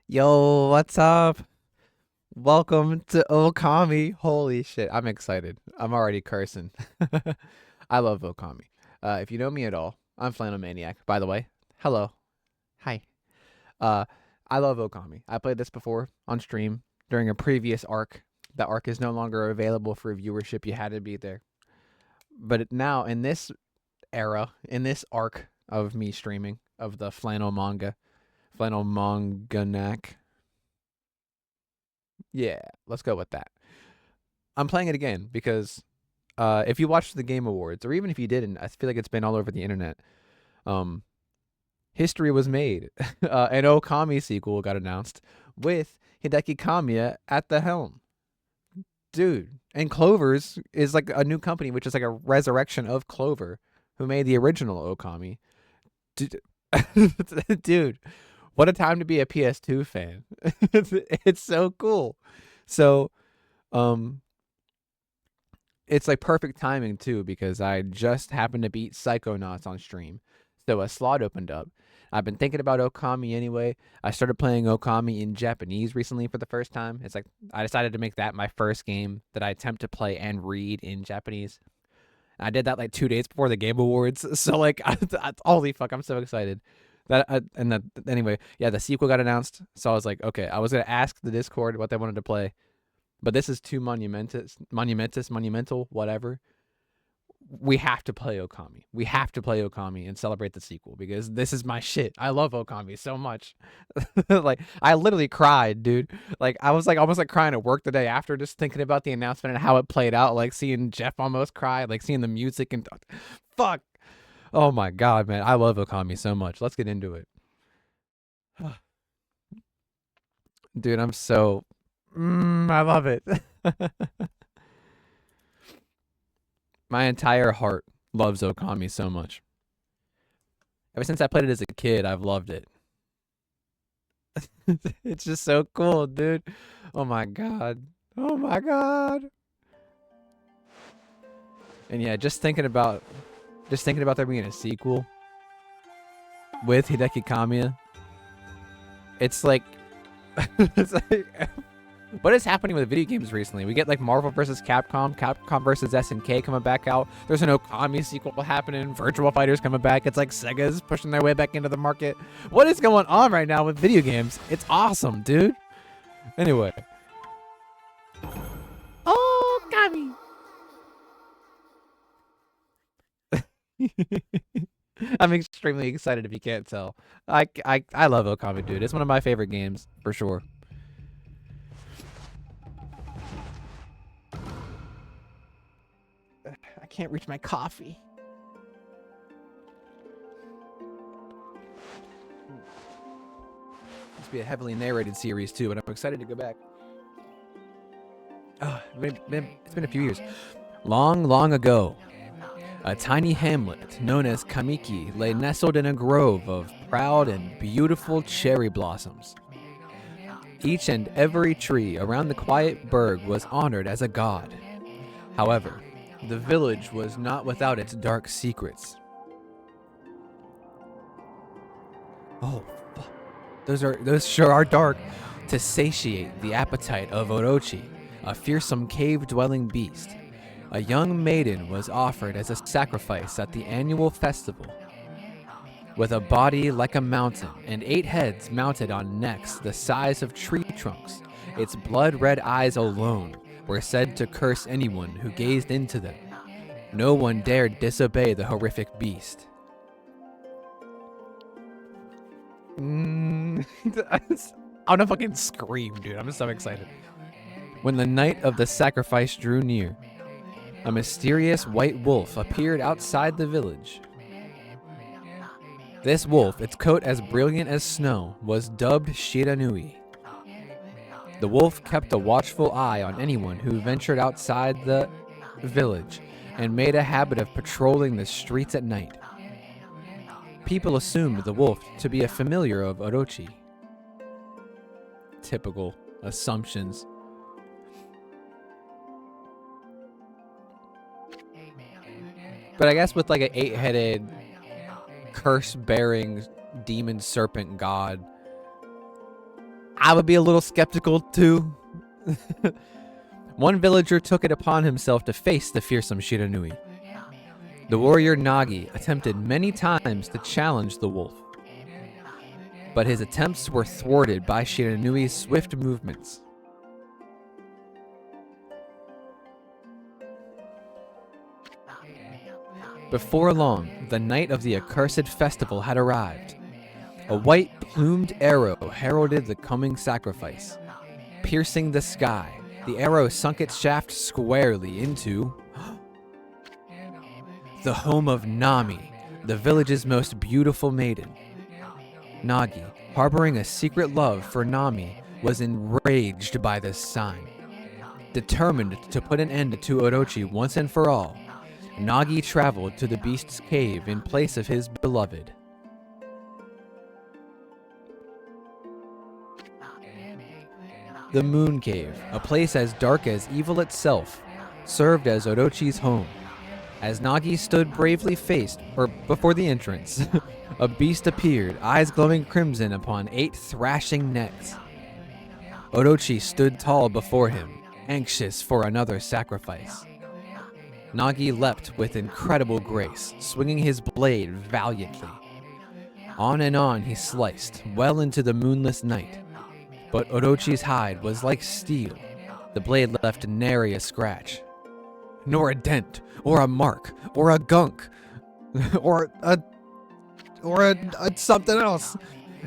Yo, what's up? Welcome to Okami. Holy shit, I'm excited. I'm already cursing. I love Okami. If you know me at all, I'm Flannel Maniac, by the way. Hello. Hi. Uh, I love Okami. I played this before on stream during a previous arc. The arc is no longer available for viewership. You had to be there. But now, in this era, in this arc of me streaming, of the Flannel Manganac. Yeah, let's go with that. I'm playing it again because if you watched the Game Awards, or even if you didn't, I feel like it's been all over the internet. Um, History was made. An Okami sequel got announced with Hideki Kamiya at the helm. Dude, and Clovers is like a new company, which is like a resurrection of Clover, who made the original Okami. Dude, dude, what a time to be a PS2 fan. It's so cool. So, um, it's like perfect timing too because I just happened to beat Psychonauts on stream. So a slot opened up. I've been thinking about Okami anyway. I started playing Okami in Japanese recently for the first time. It's like I decided to make that my first game that I attempt to play and read in Japanese. I did that like 2 days before the Game Awards. So like, holy fuck, I'm so excited. Anyway, yeah, the sequel got announced. So I was like, okay, I was gonna ask the Discord what they wanted to play, but this is too monumental, whatever. We have to play Okami. We have to play Okami and celebrate the sequel because this is my shit. I love Okami so much. Like I literally cried, dude. Like I was like almost like crying at work the day after, just thinking about the announcement and how it played out. Like seeing Jeff almost cry, like seeing the music and fuck. Oh my god, man, I love Okami so much. Let's get into it, dude. I love it. My entire heart loves Okami so much. Ever since I played it as a kid, I've loved it. It's just so cool, dude. Oh my god. Oh my god. And yeah, just thinking about there being a sequel with Hideki Kamiya. It's like it's like what is happening with video games recently? We get like Marvel versus Capcom versus SNK coming back out. There's an Okami sequel happening. Virtual Fighters coming back. It's like Sega's pushing their way back into the market. What is going on right now with video games? It's awesome, dude. Anyway. Okami. I'm extremely excited if you can't tell. I love Okami, dude. It's one of my favorite games for sure. I can't reach my coffee. Must be a heavily narrated series too, but I'm excited to go back. It's been a few years. Long, long ago, a tiny hamlet known as Kamiki lay nestled in a grove of proud and beautiful cherry blossoms. Each and every tree around the quiet burg was honored as a god. However, the village was not without its dark secrets. Oh, fuck. Those sure are dark. To satiate the appetite of Orochi, a fearsome cave-dwelling beast, a young maiden was offered as a sacrifice at the annual festival. With a body like a mountain and 8 heads mounted on necks the size of tree trunks, its blood-red eyes alone were said to curse anyone who gazed into them. No one dared disobey the horrific beast. I'm gonna fucking scream, dude. I'm so excited. When the night of the sacrifice drew near, a mysterious white wolf appeared outside the village. This wolf, its coat as brilliant as snow, was dubbed Shiranui. The wolf kept a watchful eye on anyone who ventured outside the village and made a habit of patrolling the streets at night. People assumed the wolf to be a familiar of Orochi. Typical assumptions. But I guess with like an 8-headed, curse-bearing demon serpent god, I would be a little skeptical too. One villager took it upon himself to face the fearsome Shiranui. The warrior Nagi attempted many times to challenge the wolf, but his attempts were thwarted by Shiranui's swift movements. Before long, the night of the accursed festival had arrived. A white plumed arrow heralded the coming sacrifice. Piercing the sky, the arrow sunk its shaft squarely into the home of Nami, the village's most beautiful maiden. Nagi, harboring a secret love for Nami, was enraged by this sign. Determined to put an end to Orochi once and for all, Nagi traveled to the beast's cave in place of his beloved. The Moon Cave, a place as dark as evil itself, served as Orochi's home. As Nagi stood bravely before the entrance, a beast appeared, eyes glowing crimson upon 8 thrashing necks. Orochi stood tall before him, anxious for another sacrifice. Nagi leapt with incredible grace, swinging his blade valiantly. On and on he sliced, well into the moonless night. But Orochi's hide was like steel. The blade left nary a scratch, nor a dent, or a mark, or a gunk, or a something else.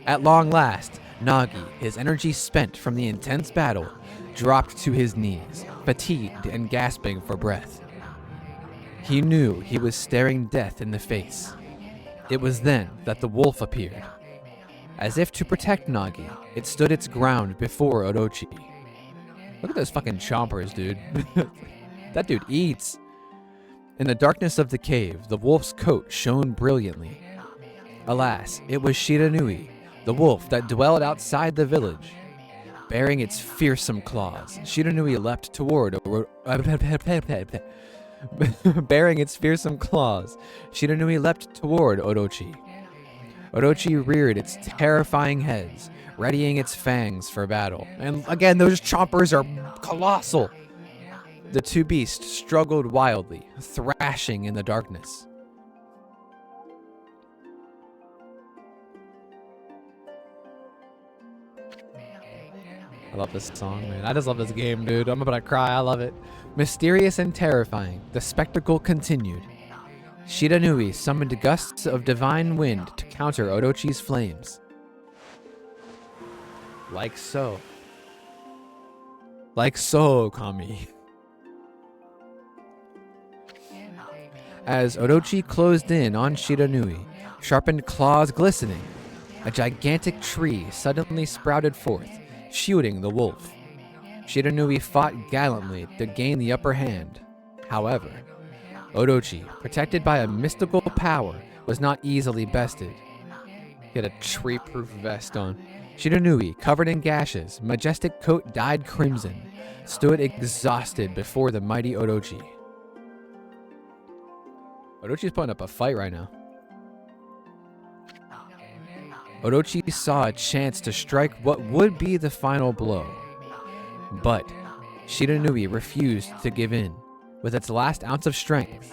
At long last, Nagi, his energy spent from the intense battle, dropped to his knees, fatigued and gasping for breath. He knew he was staring death in the face. It was then that the wolf appeared. As if to protect Nagi, it stood its ground before Orochi. Look at those fucking chompers, dude. That dude eats. In the darkness of the cave, the wolf's coat shone brilliantly. Alas, it was Shiranui, the wolf that dwelled outside the village. Bearing its fearsome claws, Shiranui leapt toward Orochi. Orochi reared its terrifying heads, readying its fangs for battle. And again, those chompers are colossal. The two beasts struggled wildly, thrashing in the darkness. I love this song, man. I just love this game, dude. I'm about to cry. I love it. Mysterious and terrifying, the spectacle continued. Shiranui summoned gusts of divine wind to counter Orochi's flames. Like so. Like so, Okami. As Orochi closed in on Shiranui, sharpened claws glistening, a gigantic tree suddenly sprouted forth, shielding the wolf. Shiranui fought gallantly to gain the upper hand. However, Orochi, protected by a mystical power, was not easily bested. He had a tree-proof vest on. Shiranui, covered in gashes, majestic coat dyed crimson, stood exhausted before the mighty Orochi. Orochi's putting up a fight right now. Orochi saw a chance to strike what would be the final blow. But Shiranui refused to give in. With its last ounce of strength,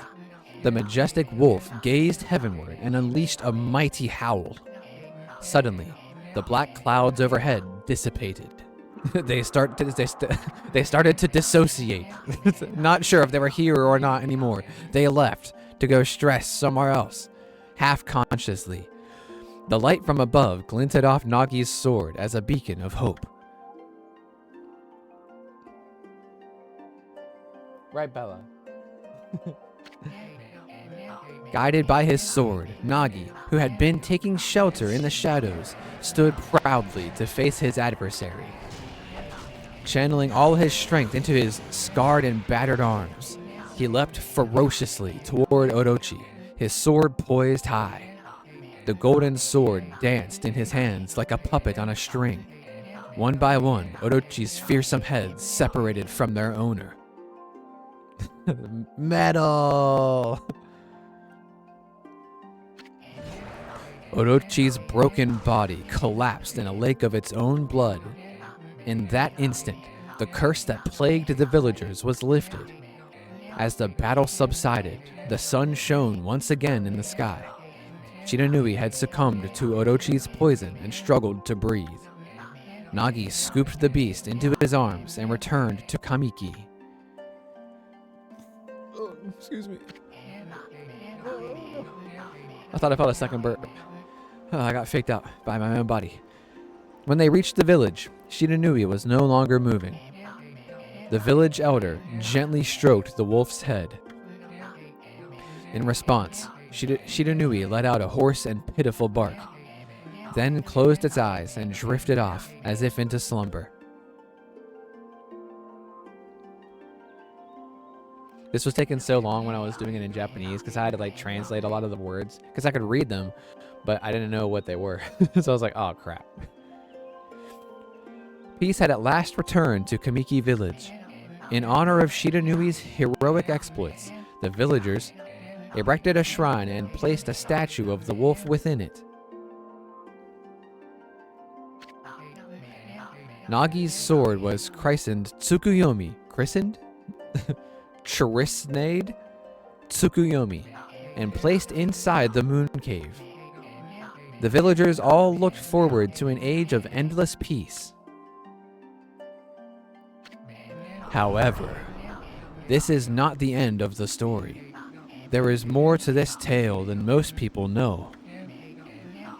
the majestic wolf gazed heavenward and unleashed a mighty howl. Suddenly, the black clouds overhead dissipated. They started to dissociate. Not sure if they were here or not anymore. They left to go stress somewhere else, half consciously. The light from above glinted off Nagi's sword as a beacon of hope. Right, Bella. Guided by his sword, Nagi, who had been taking shelter in the shadows, stood proudly to face his adversary. Channeling all his strength into his scarred and battered arms, he leapt ferociously toward Orochi, his sword poised high. The golden sword danced in his hands like a puppet on a string. One by one, Orochi's fearsome heads separated from their owner. Metal! Orochi's broken body collapsed in a lake of its own blood, In that instant, the curse that plagued the villagers was lifted. As the battle subsided, the sun shone once again in the sky. Shiranui had succumbed to Orochi's poison and struggled to breathe. Nagi scooped the beast into his arms and returned to Kamiki. Oh, excuse me. I thought I felt a second burp. Oh, I got faked out by my own body. When they reached the village, Shiranui was no longer moving. The village elder gently stroked the wolf's head. In response, Shiranui let out a hoarse and pitiful bark, then closed its eyes and drifted off as if into slumber. This was taking so long when I was doing it in Japanese because I had to translate a lot of the words because I could read them, but I didn't know what they were. So I was like, oh crap. Peace had at last returned to Kamiki village. In honor of Shiranui's heroic exploits, the villagers erected a shrine and placed a statue of the wolf within it. Nagi's sword was christened Tsukuyomi. Christened? Christened Tsukuyomi, and placed inside the moon cave. The villagers all looked forward to an age of endless peace. However, this is not the end of the story. There is more to this tale than most people know.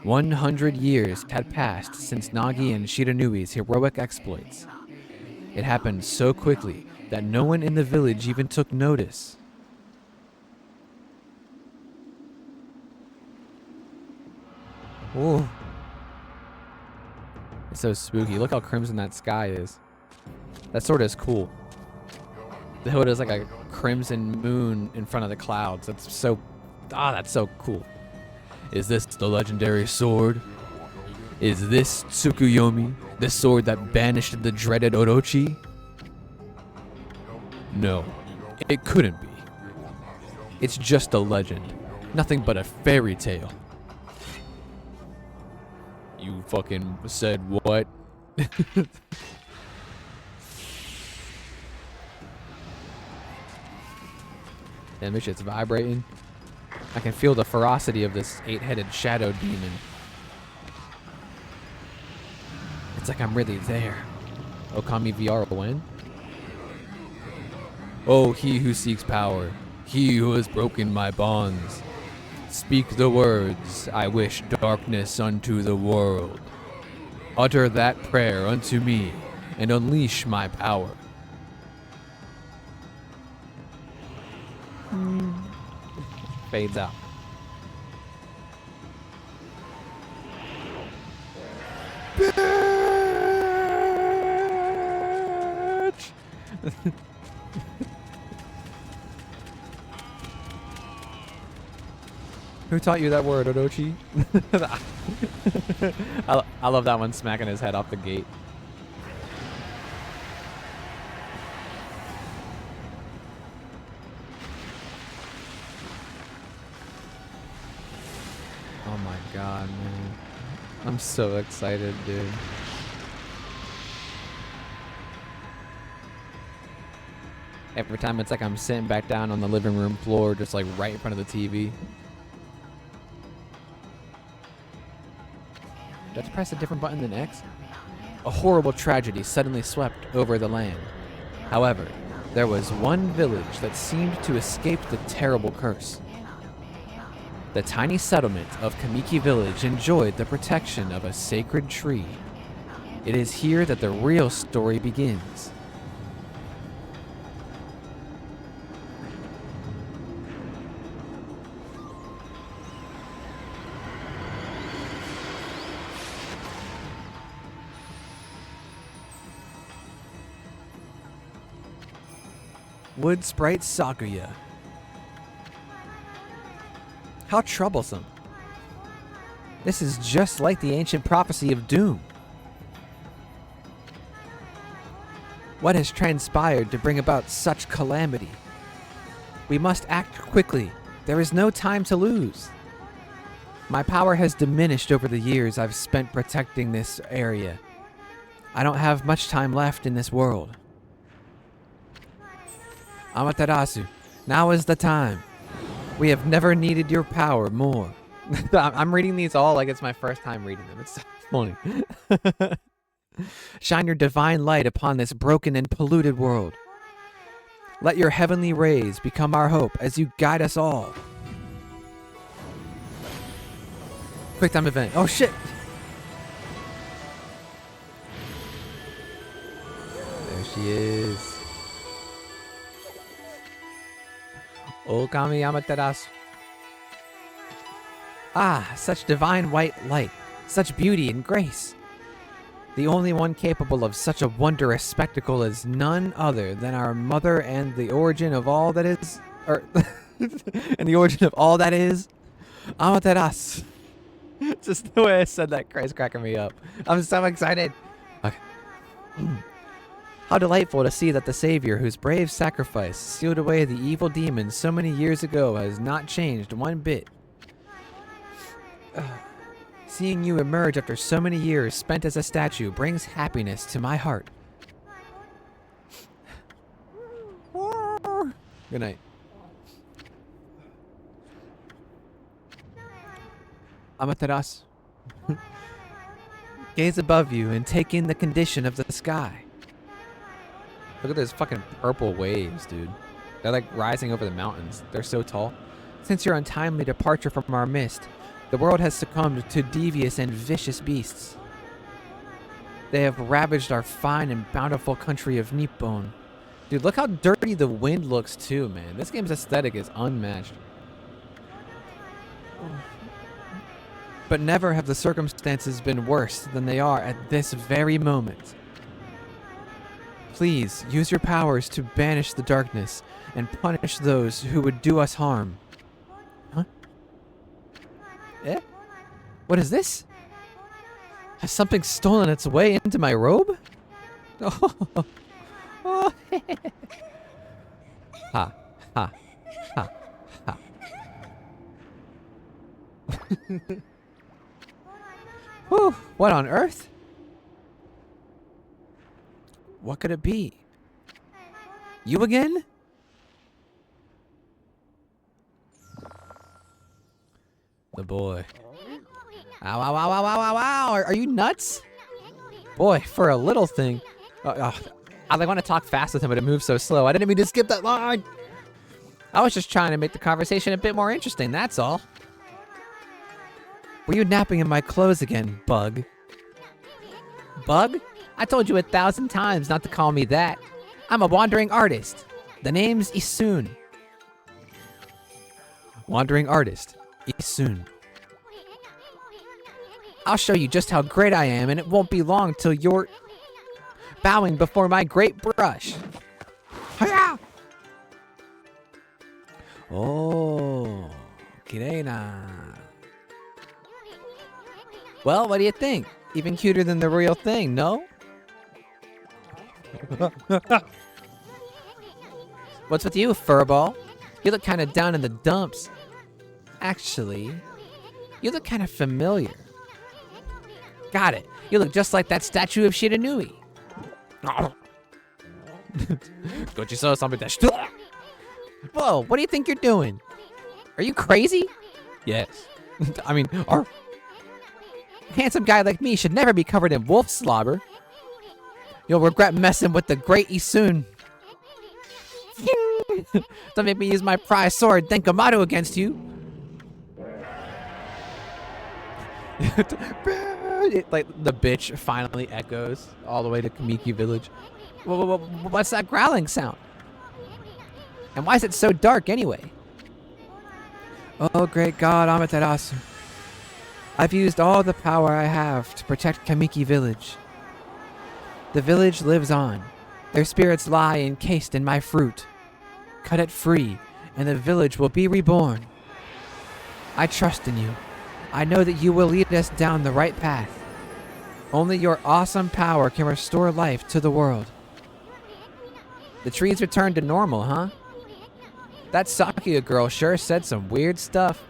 100 years had passed since Nagi and Shiranui's heroic exploits. It happened so quickly that no one in the village even took notice. Whoa. It's so spooky. Look how crimson that sky is. That sword is cool. The hood is like a crimson moon in front of the clouds. That's so cool. Is this the legendary sword? Is this Tsukuyomi, the sword that banished the dreaded Orochi? No, it couldn't be. It's just a legend, nothing but a fairy tale. You fucking said what? Damn, this shit's vibrating. I can feel the ferocity of this 8-headed shadow demon. It's like I'm really there. Okami VR when? Oh, he who seeks power, he who has broken my bonds. Speak the words, I wish darkness unto the world. Utter that prayer unto me, and unleash my power. Fades out. Bitch! Who taught you that word, Orochi? I love that one smacking his head off the gate. Oh my god, man. I'm so excited, dude. Every time it's like I'm sitting back down on the living room floor, just like right in front of the TV. Do I have to press a different button than X? A horrible tragedy suddenly swept over the land. However, there was one village that seemed to escape the terrible curse. The tiny settlement of Kamiki Village enjoyed the protection of a sacred tree. It is here that the real story begins. Wood Sprite Sakuya. How troublesome. This is just like the ancient prophecy of doom. What has transpired to bring about such calamity? We must act quickly. There is no time to lose. My power has diminished over the years I've spent protecting this area. I don't have much time left in this world. Amaterasu, now is the time. We have never needed your power more. I'm reading these all like it's my first time reading them. It's so funny. Shine your divine light upon this broken and polluted world. Let your heavenly rays become our hope as you guide us all. Quick time event. Oh shit! There she is. Okami Amaterasu. Ah, such divine white light, such beauty and grace. The only one capable of such a wondrous spectacle is none other than our mother and the origin of all that is, and the origin of all that is, Amaterasu. Just the way I said that is cracking me up. I'm so excited. Okay. How delightful to see that the Savior, whose brave sacrifice sealed away the evil demons so many years ago, has not changed one bit. Seeing you emerge after so many years spent as a statue brings happiness to my heart. Good night. Amaterasu. Gaze above you and take in the condition of the sky. Look at those fucking purple waves, dude. They're like rising over the mountains. They're so tall. Since your untimely departure from our midst, the world has succumbed to devious and vicious beasts. They have ravaged our fine and bountiful country of Nippon. Dude, look how dirty the wind looks too, man. This game's aesthetic is unmatched. But never have the circumstances been worse than they are at this very moment. Please, use your powers to banish the darkness and punish those who would do us harm. Huh? Eh? What is this? Has something stolen its way into my robe? Oh. Oh. Ha. Ha. Ha. Ha. Whew, what on earth? What could it be? You again? The boy. Ow, ow, ow, ow, ow, ow, ow. Are you nuts? Boy, for a little thing. I want to talk fast with him, but it moves so slow. I didn't mean to skip that line. I was just trying to make the conversation a bit more interesting, that's all. Were you napping in my clothes again, Bug? Bug? I told you 1,000 times not to call me that. I'm a wandering artist. The name's Isun. Wandering artist, Isun. I'll show you just how great I am, and it won't be long till you're bowing before my great brush. Hiya! Oh, kireina. Well, what do you think? Even cuter than the real thing, no? What's with you, furball? You look kind of down in the dumps. Actually, you look kind of familiar. Got it. You look just like that statue of Shiranui. Whoa, what do you think you're doing? Are you crazy? Yes. I mean, a handsome guy like me should never be covered in wolf slobber. You'll regret messing with the great Isun. Don't make me use my prize sword, Denkomaru, against you. Like the bitch finally echoes all the way to Kamiki Village. What's that growling sound? And why is it so dark anyway? Oh, great God, Amaterasu. I've used all the power I have to protect Kamiki Village. The village lives on. Their spirits lie encased in my fruit. Cut it free, and the village will be reborn. I trust in you. I know that you will lead us down the right path. Only your awesome power can restore life to the world. The trees returned to normal, huh? That Sakuya girl sure said some weird stuff.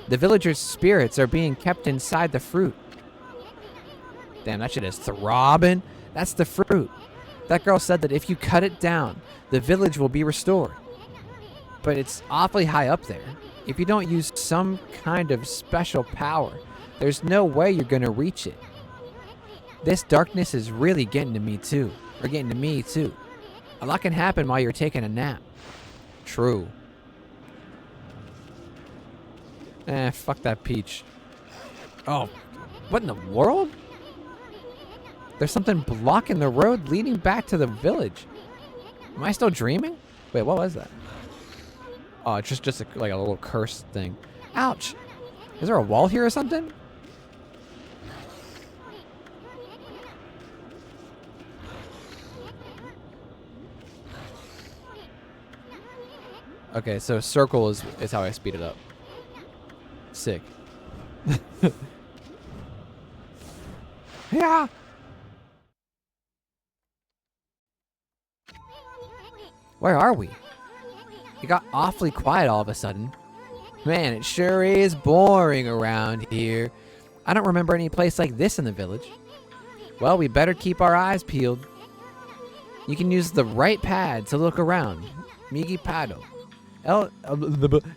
The villagers' spirits are being kept inside the fruit. Damn, that shit is throbbing. That's the fruit. That girl said that if you cut it down, the village will be restored. But it's awfully high up there. If you don't use some kind of special power, there's no way you're gonna reach it. This darkness is really getting to me too. Or getting to me too. A lot can happen while you're taking a nap. True. Fuck that peach. Oh, what in the world? There's something blocking the road leading back to the village. Am I still dreaming? Wait, what was that? Oh, it's just like a little curse thing. Ouch. Is there a wall here or something? Okay, so circle is how I speed it up. Sick. Yeah. Where are we? It got awfully quiet all of a sudden. Man, it sure is boring around here. I don't remember any place like this in the village. Well, we better keep our eyes peeled. You can use the right pad to look around. Migi Pado.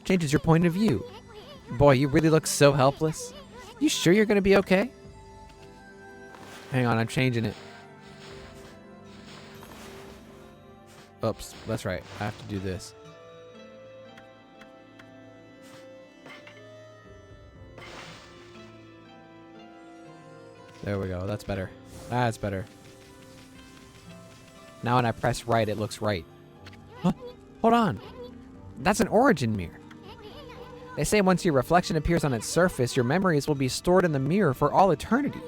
Changes your point of view. Boy, you really look so helpless. You sure you're gonna be okay? Hang on, I'm changing it. Oops, that's right. I have to do this. There we go. That's better. That's better. Now when I press right, it looks right. Huh? Hold on. That's an origin mirror. They say once your reflection appears on its surface, your memories will be stored in the mirror for all eternity.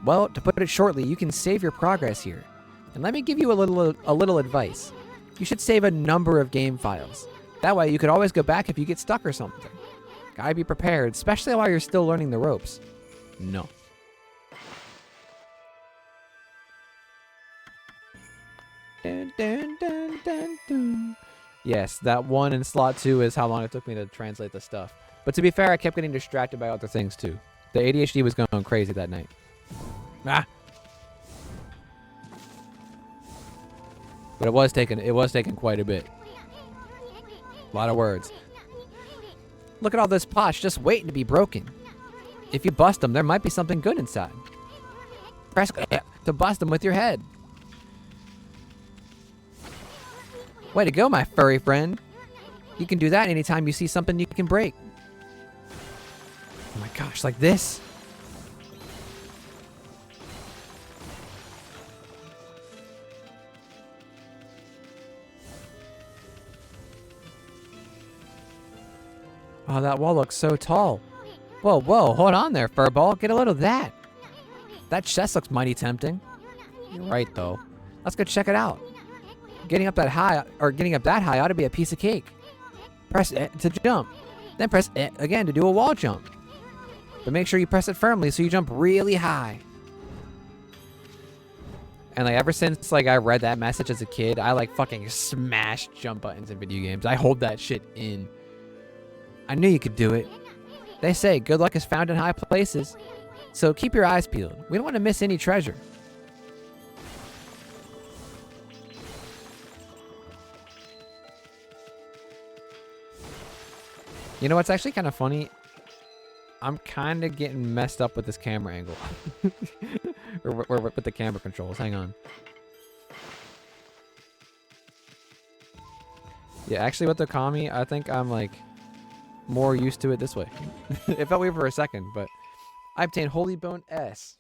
Well, to put it shortly, you can save your progress here. And let me give you a little advice. You should save a number of game files. That way you could always go back if you get stuck or something. Gotta be prepared, especially while you're still learning the ropes. No. Dun, dun, dun, dun, dun. Yes, that one in slot 2 is how long it took me to translate the stuff. But to be fair, I kept getting distracted by other things too. The ADHD was going crazy that night. Ah! But it was taking quite a bit. A lot of words. Look at all this posh just waiting to be broken. If you bust them, there might be something good inside. Press to bust them with your head. Way to go, my furry friend. You can do that anytime you see something you can break. Oh my gosh, like this? Oh, that wall looks so tall. Whoa, whoa, hold on there, furball. Get a load of that. That chest looks mighty tempting. You're right, though. Let's go check it out. Getting up that high ought to be a piece of cake. Press it to jump. Then press it again to do a wall jump. But make sure you press it firmly so you jump really high. And like ever since like I read that message as a kid, I like fucking smash jump buttons in video games. I hold that shit in. I knew you could do it. They say good luck is found in high places. So keep your eyes peeled. We don't want to miss any treasure. You know what's actually kind of funny? I'm kind of getting messed up with this camera angle. or with the camera controls. Hang on. Yeah, actually with the Okami, I think I'm like more used to it this way. It felt weird for a second, but I obtained Holy Bone S.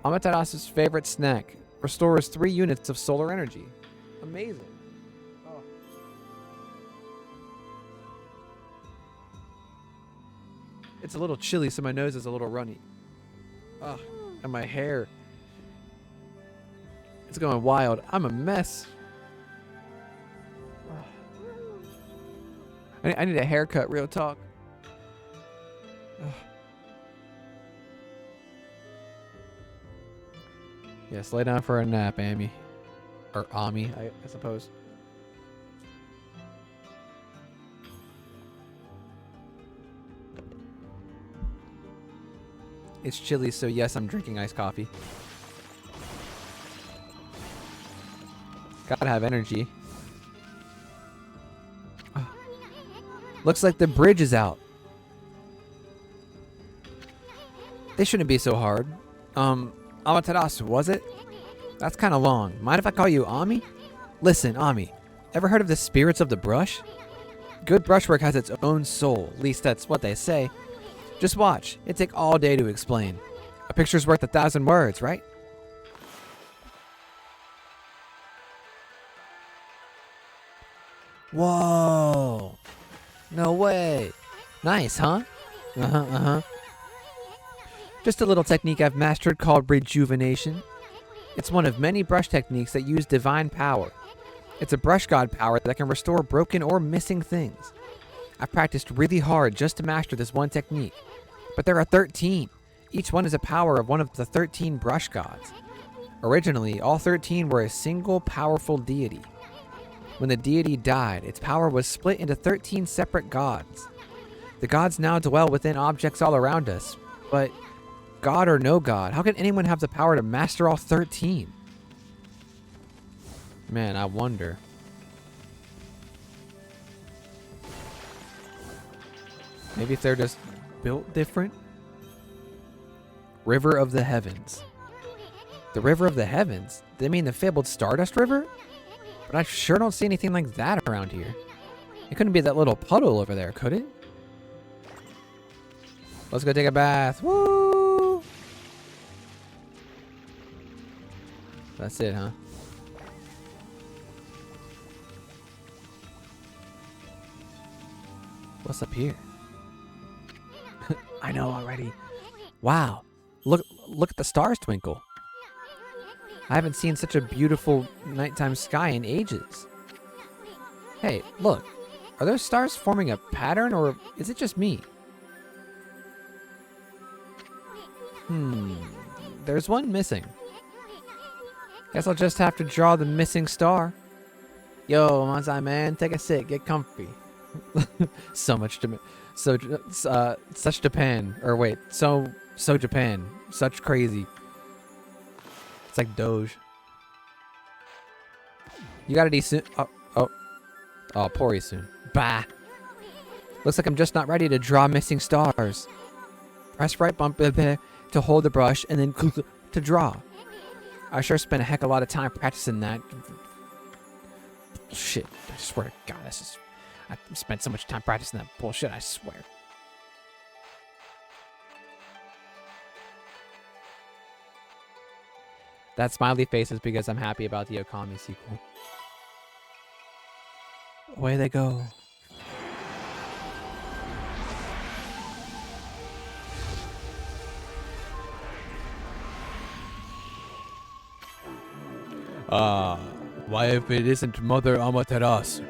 Amaterasu's favorite snack. Restores 3 units of solar energy. Amazing. Oh. It's a little chilly, so my nose is a little runny. Ugh, and my hair. It's going wild. I'm a mess. I need a haircut, real talk. Ugh. Yes, lay down for a nap, Ammy. Or Ammy, I suppose. It's chilly, so yes, I'm drinking iced coffee. Gotta have energy. Looks like the bridge is out. This shouldn't be so hard. Amaterasu, was it? That's kind of long. Mind if I call you Ammy? Listen, Ammy, ever heard of the spirits of the brush? Good brushwork has its own soul. At least that's what they say. Just watch. It'd take all day to explain. A picture's worth 1,000 words, right? Whoa. No way. Nice, huh? Uh-huh. Just a little technique I've mastered called rejuvenation. It's one of many brush techniques that use divine power. It's a brush god power that can restore broken or missing things. I've practiced really hard just to master this one technique. But there are 13. Each one is a power of one of the 13 brush gods. Originally, all 13 were a single powerful deity. When the deity died, its power was split into 13 separate gods. The gods now dwell within objects all around us, but God or no God, how can anyone have the power to master all 13? Man, I wonder. Maybe if they're just built different? River of the Heavens. The River of the Heavens? They mean the fabled Stardust River? But I sure don't see anything like that around here. It couldn't be that little puddle over there, could it? Let's go take a bath. Woo! That's it, huh? What's up here? I know already. Wow. Look at the stars twinkle. I haven't seen such a beautiful nighttime sky in ages. Hey, look. Are those stars forming a pattern, or is it just me? There's one missing. Guess I'll just have to draw the missing star. Yo, Manzai man, take a sit, get comfy. Such Japan, or wait, so Japan, such crazy. It's like Doge. You got a decent. Oh, Pori soon. Bah. Looks like I'm just not ready to draw missing stars. Press right bumper to hold the brush and then to draw. I sure spent a heck of a lot of time practicing that. Shit, I swear to God, I spent so much time practicing that bullshit, I swear. That smiley face is because I'm happy about the Okami sequel. Away they go. Why if it isn't Mother Amaterasu?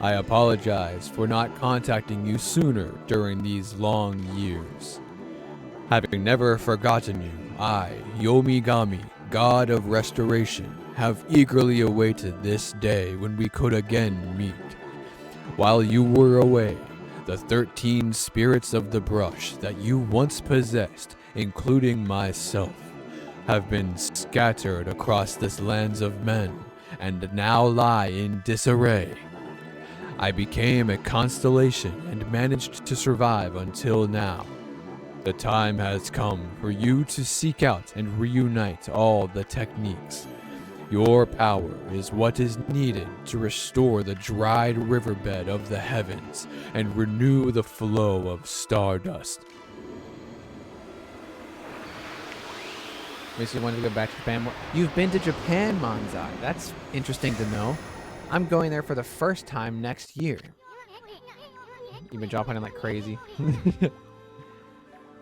I apologize for not contacting you sooner during these long years. Having never forgotten you, I, Yomigami, God of Restoration, have eagerly awaited this day when we could again meet. While you were away, the 13 spirits of the brush that you once possessed, including myself, have been scattered across this lands of men and now lie in disarray. I became a constellation and managed to survive until now. The time has come for you to seek out and reunite all the techniques. Your power is what is needed to restore the dried riverbed of the heavens and renew the flow of stardust. Makes you want to go back to Japan more. You've been to Japan, Manzai. That's interesting to know. I'm going there for the first time next year. You've been job hunting like crazy.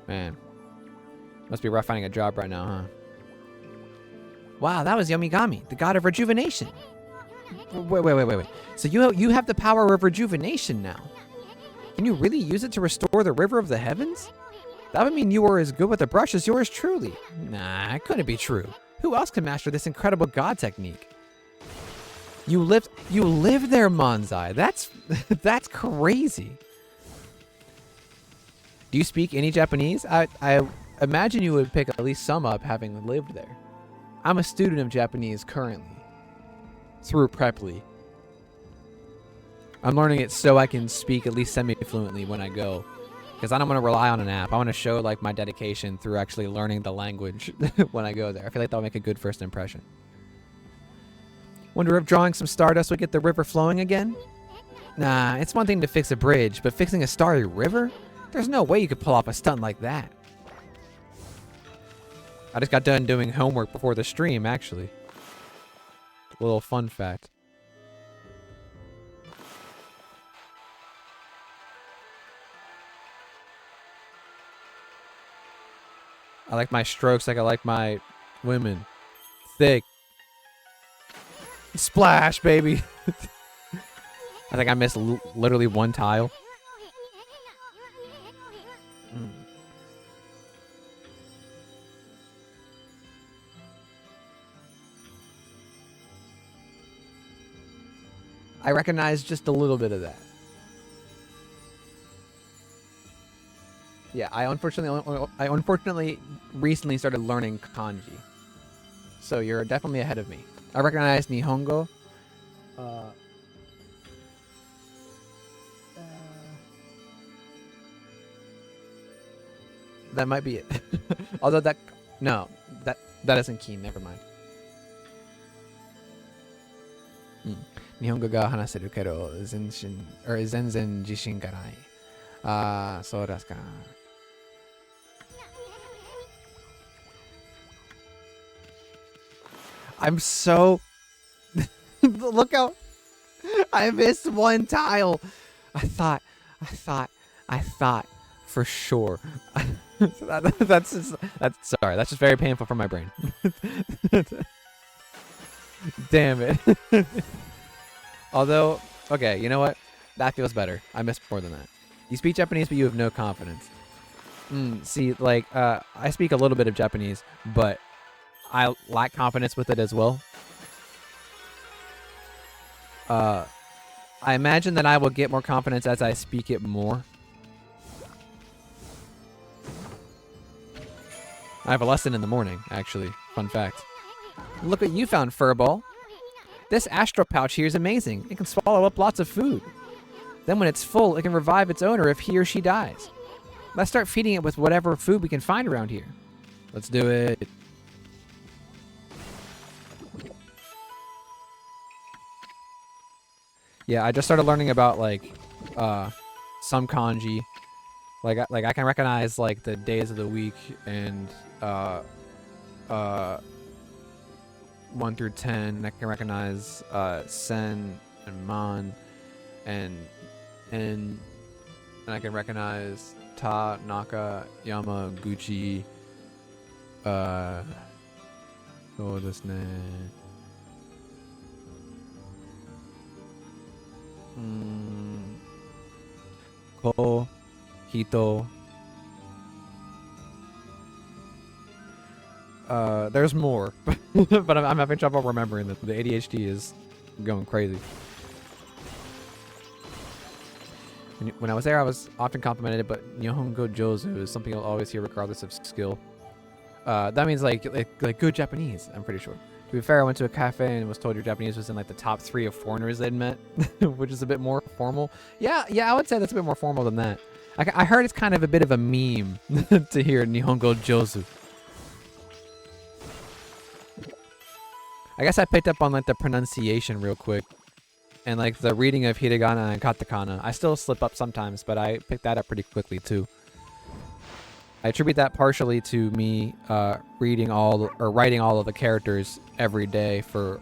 Man. Must be rough finding a job right now, huh? Wow, that was Yomigami, the god of rejuvenation. Wait. So you have the power of rejuvenation now. Can you really use it to restore the river of the heavens? That would mean you were as good with a brush as yours truly. Nah, it couldn't be true. Who else can master this incredible god technique? You live there, Manzai. That's crazy. Do you speak any Japanese? imagine you would pick at least some up having lived there. I'm a student of Japanese currently through Preply. I'm learning it so I can speak at least semi-fluently when I go. Because I don't want to rely on an app. I want to show like my dedication through actually learning the language when I go there. I feel like that'll make a good first impression. Wonder if drawing some stardust would get the river flowing again? Nah, it's one thing to fix a bridge, but fixing a starry river? There's no way you could pull off a stunt like that. I just got done doing homework before the stream, actually. A little fun fact. I like my strokes like I like my women. Thick. Splash, baby. I think I missed literally one tile. I recognize just a little bit of that. Yeah, I unfortunately recently started learning kanji. So you're definitely ahead of me. I recognize Nihongo. That might be it. Although that isn't keen. Never mind. 日本語が話せるけど全然自信がない。ああ、そうですか。I'm so... Look how... I missed one tile. I thought for sure. That's sorry. That's just very painful for my brain. Damn it. Although, okay, you know what? That feels better. I missed more than that. You speak Japanese, but you have no confidence. See, like, I speak a little bit of Japanese, but I lack confidence with it as well. I imagine that I will get more confidence as I speak it more. I have a lesson in the morning, actually. Fun fact. Look what you found, Furball. This astral pouch here is amazing. It can swallow up lots of food. Then when it's full, it can revive its owner if he or she dies. Let's start feeding it with whatever food we can find around here. Let's do it. Yeah, I just started learning about like some kanji. Like I can recognize like the days of the week and 1 through 10. I can recognize sen and man and I can recognize ta, naka, yama, guchi. そうですね。Ko, hito. There's more, but I'm having trouble remembering that the ADHD is going crazy. When I was there, I was often complimented, but Nihongo Jozu is something you'll always hear regardless of skill. That means like good Japanese, I'm pretty sure. To be fair, I went to a cafe and was told your Japanese was in like the top 3 of foreigners they'd met, which is a bit more formal. Yeah, I would say that's a bit more formal than that. I heard it's kind of a bit of a meme to hear Nihongo Jozu. I guess I picked up on like the pronunciation real quick and like the reading of hiragana and katakana. I still slip up sometimes, but I picked that up pretty quickly too. I attribute that partially to me writing all of the characters every day for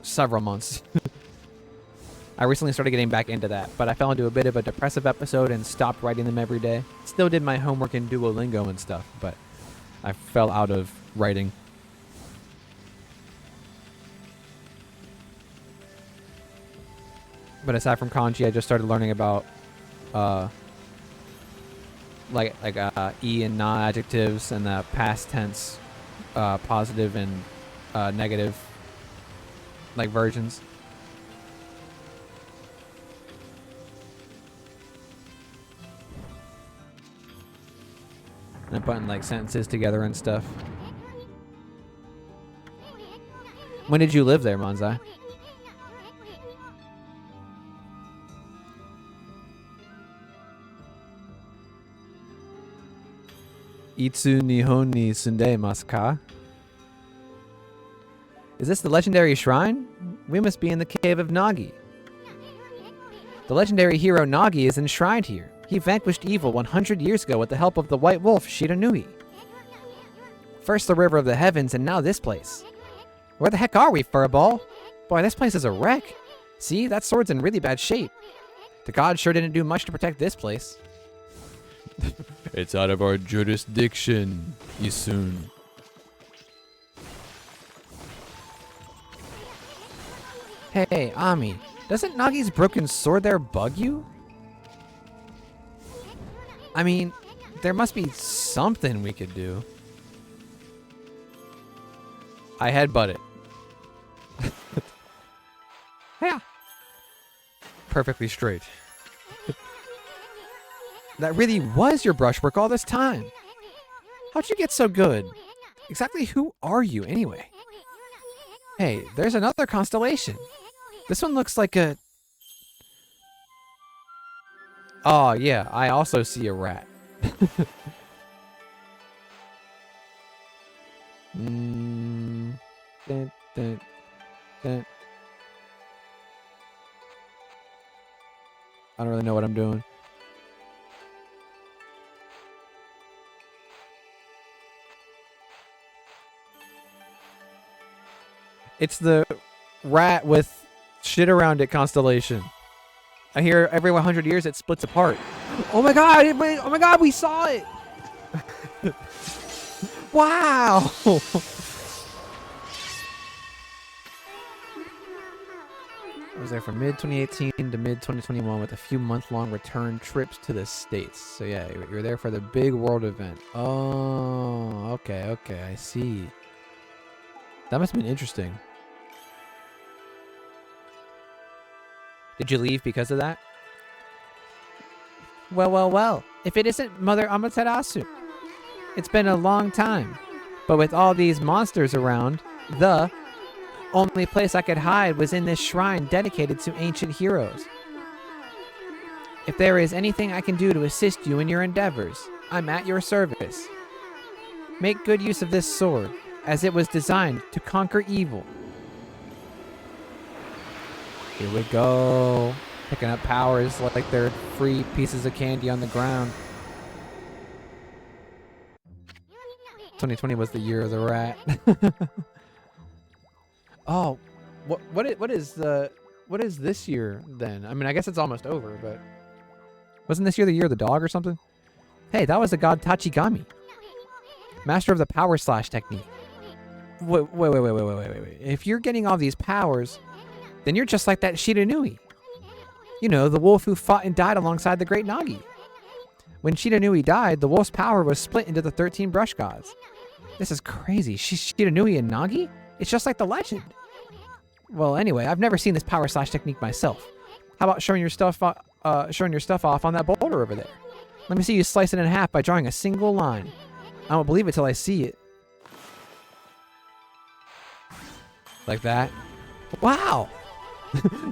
several months. I recently started getting back into that, but I fell into a bit of a depressive episode and stopped writing them every day. Still did my homework in Duolingo and stuff, but I fell out of writing. But aside from kanji, I just started learning about like e and na adjectives and the past tense, positive and negative like versions. And putting like sentences together and stuff. When did you live there, Manzai? Itsu Nihon ni sundemasu ka? Is this the legendary shrine? We must be in the cave of Nagi. The legendary hero Nagi is enshrined here. He vanquished evil 100 years ago with the help of the White Wolf Shiranui. First the River of the Heavens, and now this place. Where the heck are we, Furball? Boy, this place is a wreck. See, that sword's in really bad shape. The gods sure didn't do much to protect this place. It's out of our jurisdiction, Isun. Hey, Ammy, doesn't Nagi's broken sword there bug you? I mean, there must be something we could do. I headbutt it. Yeah. Perfectly straight. That really was your brushwork all this time. How'd you get so good? Exactly who are you, anyway? Hey, there's another constellation. This one looks like a... Oh, yeah, I also see a rat. Dun, dun, dun. I don't really know what I'm doing. It's the rat with shit around it constellation. I hear every 100 years it splits apart. Oh my god! Oh my god! We saw it! Wow! I was there from mid-2018 to mid-2021 with a few month-long return trips to the States. So yeah, you're there for the big world event. Oh, okay, I see. That must have been interesting. Did you leave because of that? Well. If it isn't Mother Amaterasu. It's been a long time. But with all these monsters around, the only place I could hide was in this shrine dedicated to ancient heroes. If there is anything I can do to assist you in your endeavors, I'm at your service. Make good use of this sword, as it was designed to conquer evil. Here we go. Picking up powers like they're free pieces of candy on the ground. 2020 was the year of the rat. Oh, what is this year then? I mean, I guess it's almost over, but wasn't this year the year of the dog or something? Hey, that was the god Tachigami, master of the power slash technique. Wait. If you're getting all these powers, then you're just like that Shiranui. You know, the wolf who fought and died alongside the great Nagi. When Shiranui died, the wolf's power was split into the 13 brush gods. This is crazy. Shiranui and Nagi? It's just like the legend. Well, anyway, I've never seen this power slash technique myself. How about showing your stuff off on that boulder over there? Let me see you slice it in half by drawing a single line. I won't believe it till I see it. Like that. Wow!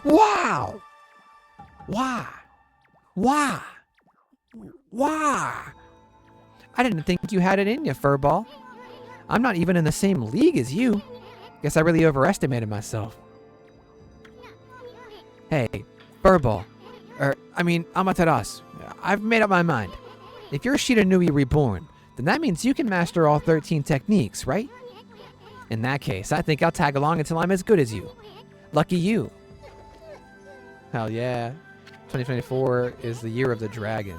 Wow! Why? I didn't think you had it in you, Furball. I'm not even in the same league as you. Guess I really overestimated myself. Hey, Furball. Amaterasu. I've made up my mind. If you're Shiranui reborn, then that means you can master all 13 techniques, right? In that case, I think I'll tag along until I'm as good as you. Lucky you. Hell yeah. 2024 is the year of the dragon.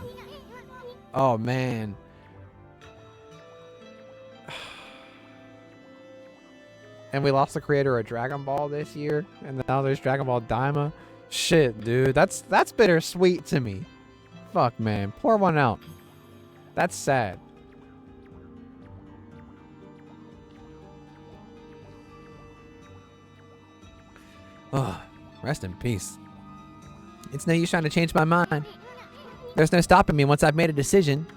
Oh, man. And we lost the creator of Dragon Ball this year, and now there's Dragon Ball Daima. Shit, dude. That's bittersweet to me. Fuck, man. Pour one out. That's sad. Oh, rest in peace. It's no use trying to change my mind. There's no stopping me once I've made a decision.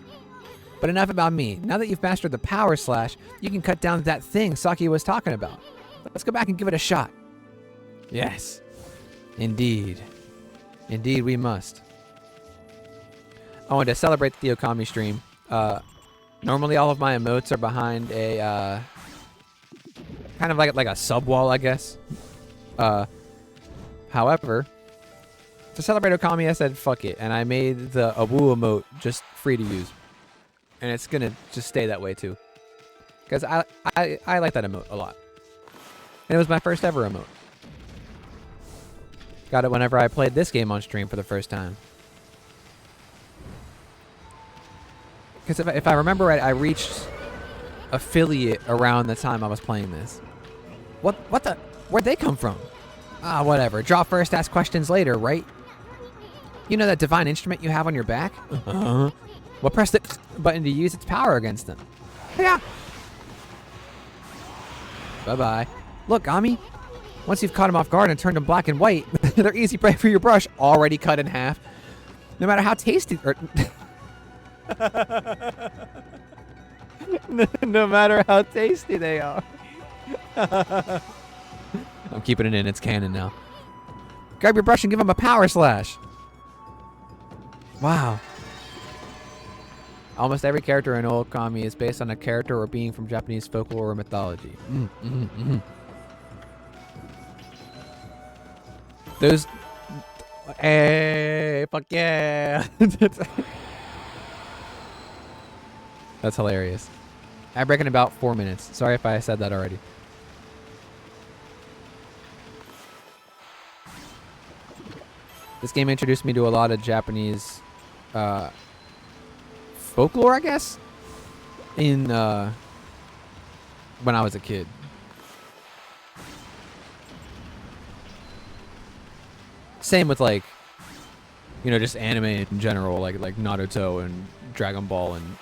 But enough about me. Now that you've mastered the power slash, you can cut down that thing Saki was talking about. Let's go back and give it a shot. Yes. Indeed. Indeed we must. I wanted to celebrate the Okami stream. Normally all of my emotes are behind a kind of like a sub wall, I guess. However, to celebrate Okami, I said fuck it, and I made the Awu emote just free to use, and it's gonna just stay that way too, because I like that emote a lot, and it was my first ever emote. Got it whenever I played this game on stream for the first time. Because if I remember right, I reached affiliate around the time I was playing this. What the? Where'd they come from? Ah, whatever. Draw first, ask questions later, right? You know that divine instrument you have on your back? Uh-huh. Well, press the button to use its power against them. Yeah. Bye-bye. Look, Ammy. Once you've caught them off guard and turned them black and white, they're easy prey for your brush, already cut in half. No matter how tasty... no matter how tasty they are. I'm keeping it in. It's canon now. Grab your brush and give him a power slash. Wow. Almost every character in Okami is based on a character or being from Japanese folklore or mythology. Those... Hey, fuck yeah. That's hilarious. I break in about 4 minutes. Sorry if I said that already. This game introduced me to a lot of Japanese folklore, I guess, in when I was a kid. Same with like, you know, just anime in general, like Naruto and Dragon Ball and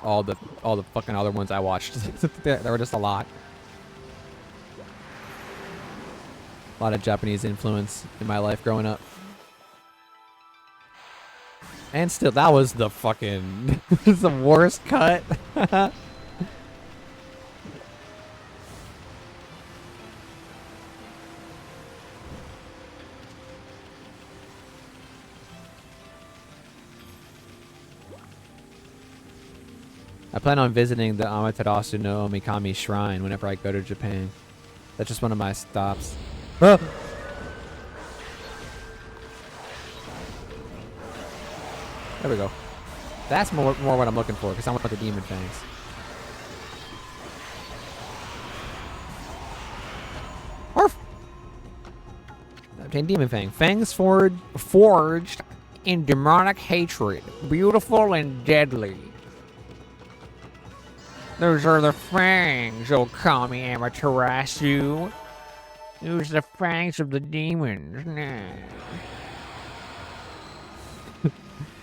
all the fucking other ones I watched. There were just a lot. A lot of Japanese influence in my life growing up. And still, that was the fucking... the worst cut. I plan on visiting the Amaterasu no Mikami Shrine whenever I go to Japan. That's just one of my stops. Ah! There we go. That's more what I'm looking for, because I want the demon fangs. Arf! Obtain demon fang. Fangs forged in demonic hatred. Beautiful and deadly. Those are the fangs, Okami Amaterasu. Those are the fangs of the demons.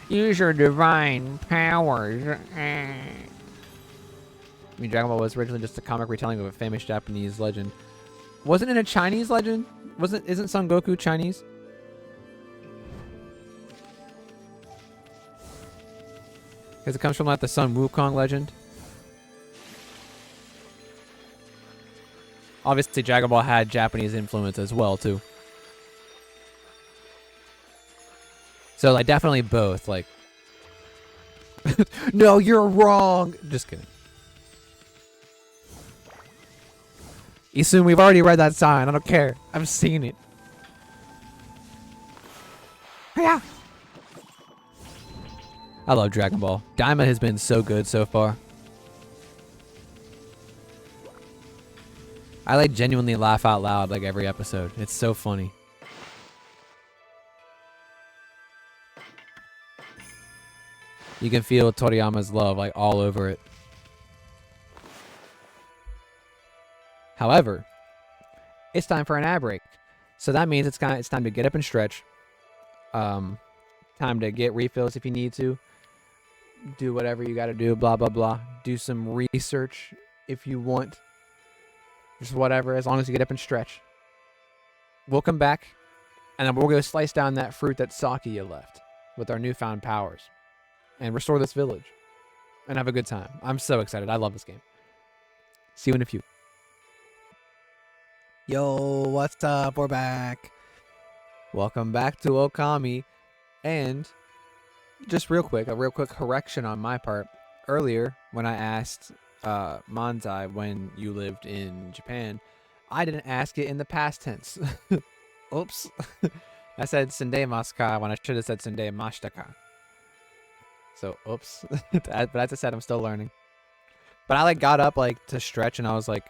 Use your divine powers. I mean, Dragon Ball was originally just a comic retelling of a famous Japanese legend. Wasn't it a Chinese legend? Isn't Son Goku Chinese? Because it comes from like the Sun Wukong legend. Obviously, Dragon Ball had Japanese influence as well, too. So, like, definitely both. Like, no, you're wrong. Just kidding. Isun, we've already read that sign. I don't care. I've seen it. Yeah. I love Dragon Ball. Daima has been so good so far. I like genuinely laugh out loud like every episode. It's so funny. You can feel Toriyama's love like all over it. However, it's time for an ad break. So that means it's time to get up and stretch. Time to get refills if you need to. Do whatever you got to do, blah, blah, blah. Do some research if you want. Just whatever, as long as you get up and stretch. We'll come back, and then we'll go slice down that fruit that Saki left with our newfound powers and restore this village. and have a good time. I'm so excited. I love this game. See you in a few. Yo, what's up? We're back. Welcome back to Okami. And just a real quick correction on my part. Earlier, when I asked Manzai when you lived in Japan, I didn't ask it in the past tense. Oops. I said sendemasu ka when I should have said sendemashita ka. So, oops. But as I said, I'm still learning. But I like got up like to stretch, and I was like,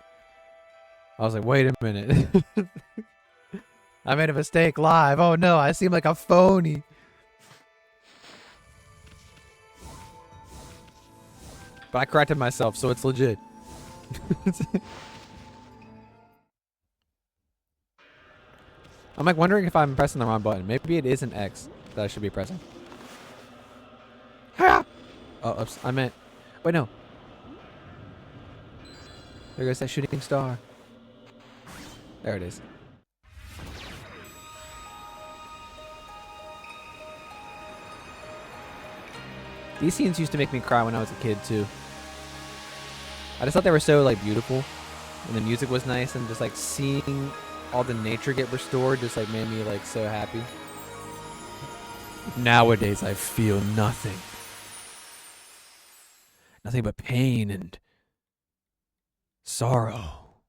wait a minute. I made a mistake live. Oh no, I seem like a phony. But I corrected myself, so it's legit. I'm like wondering if I'm pressing the wrong button. Maybe it is an X that I should be pressing. Ha! Oh, oops. I meant... Wait, no. There goes that shooting star. There it is. These scenes used to make me cry when I was a kid, too. I just thought they were so, like, beautiful. And the music was nice, and just, like, seeing all the nature get restored just, like, made me, like, so happy. Nowadays, I feel nothing. Nothing but pain and sorrow.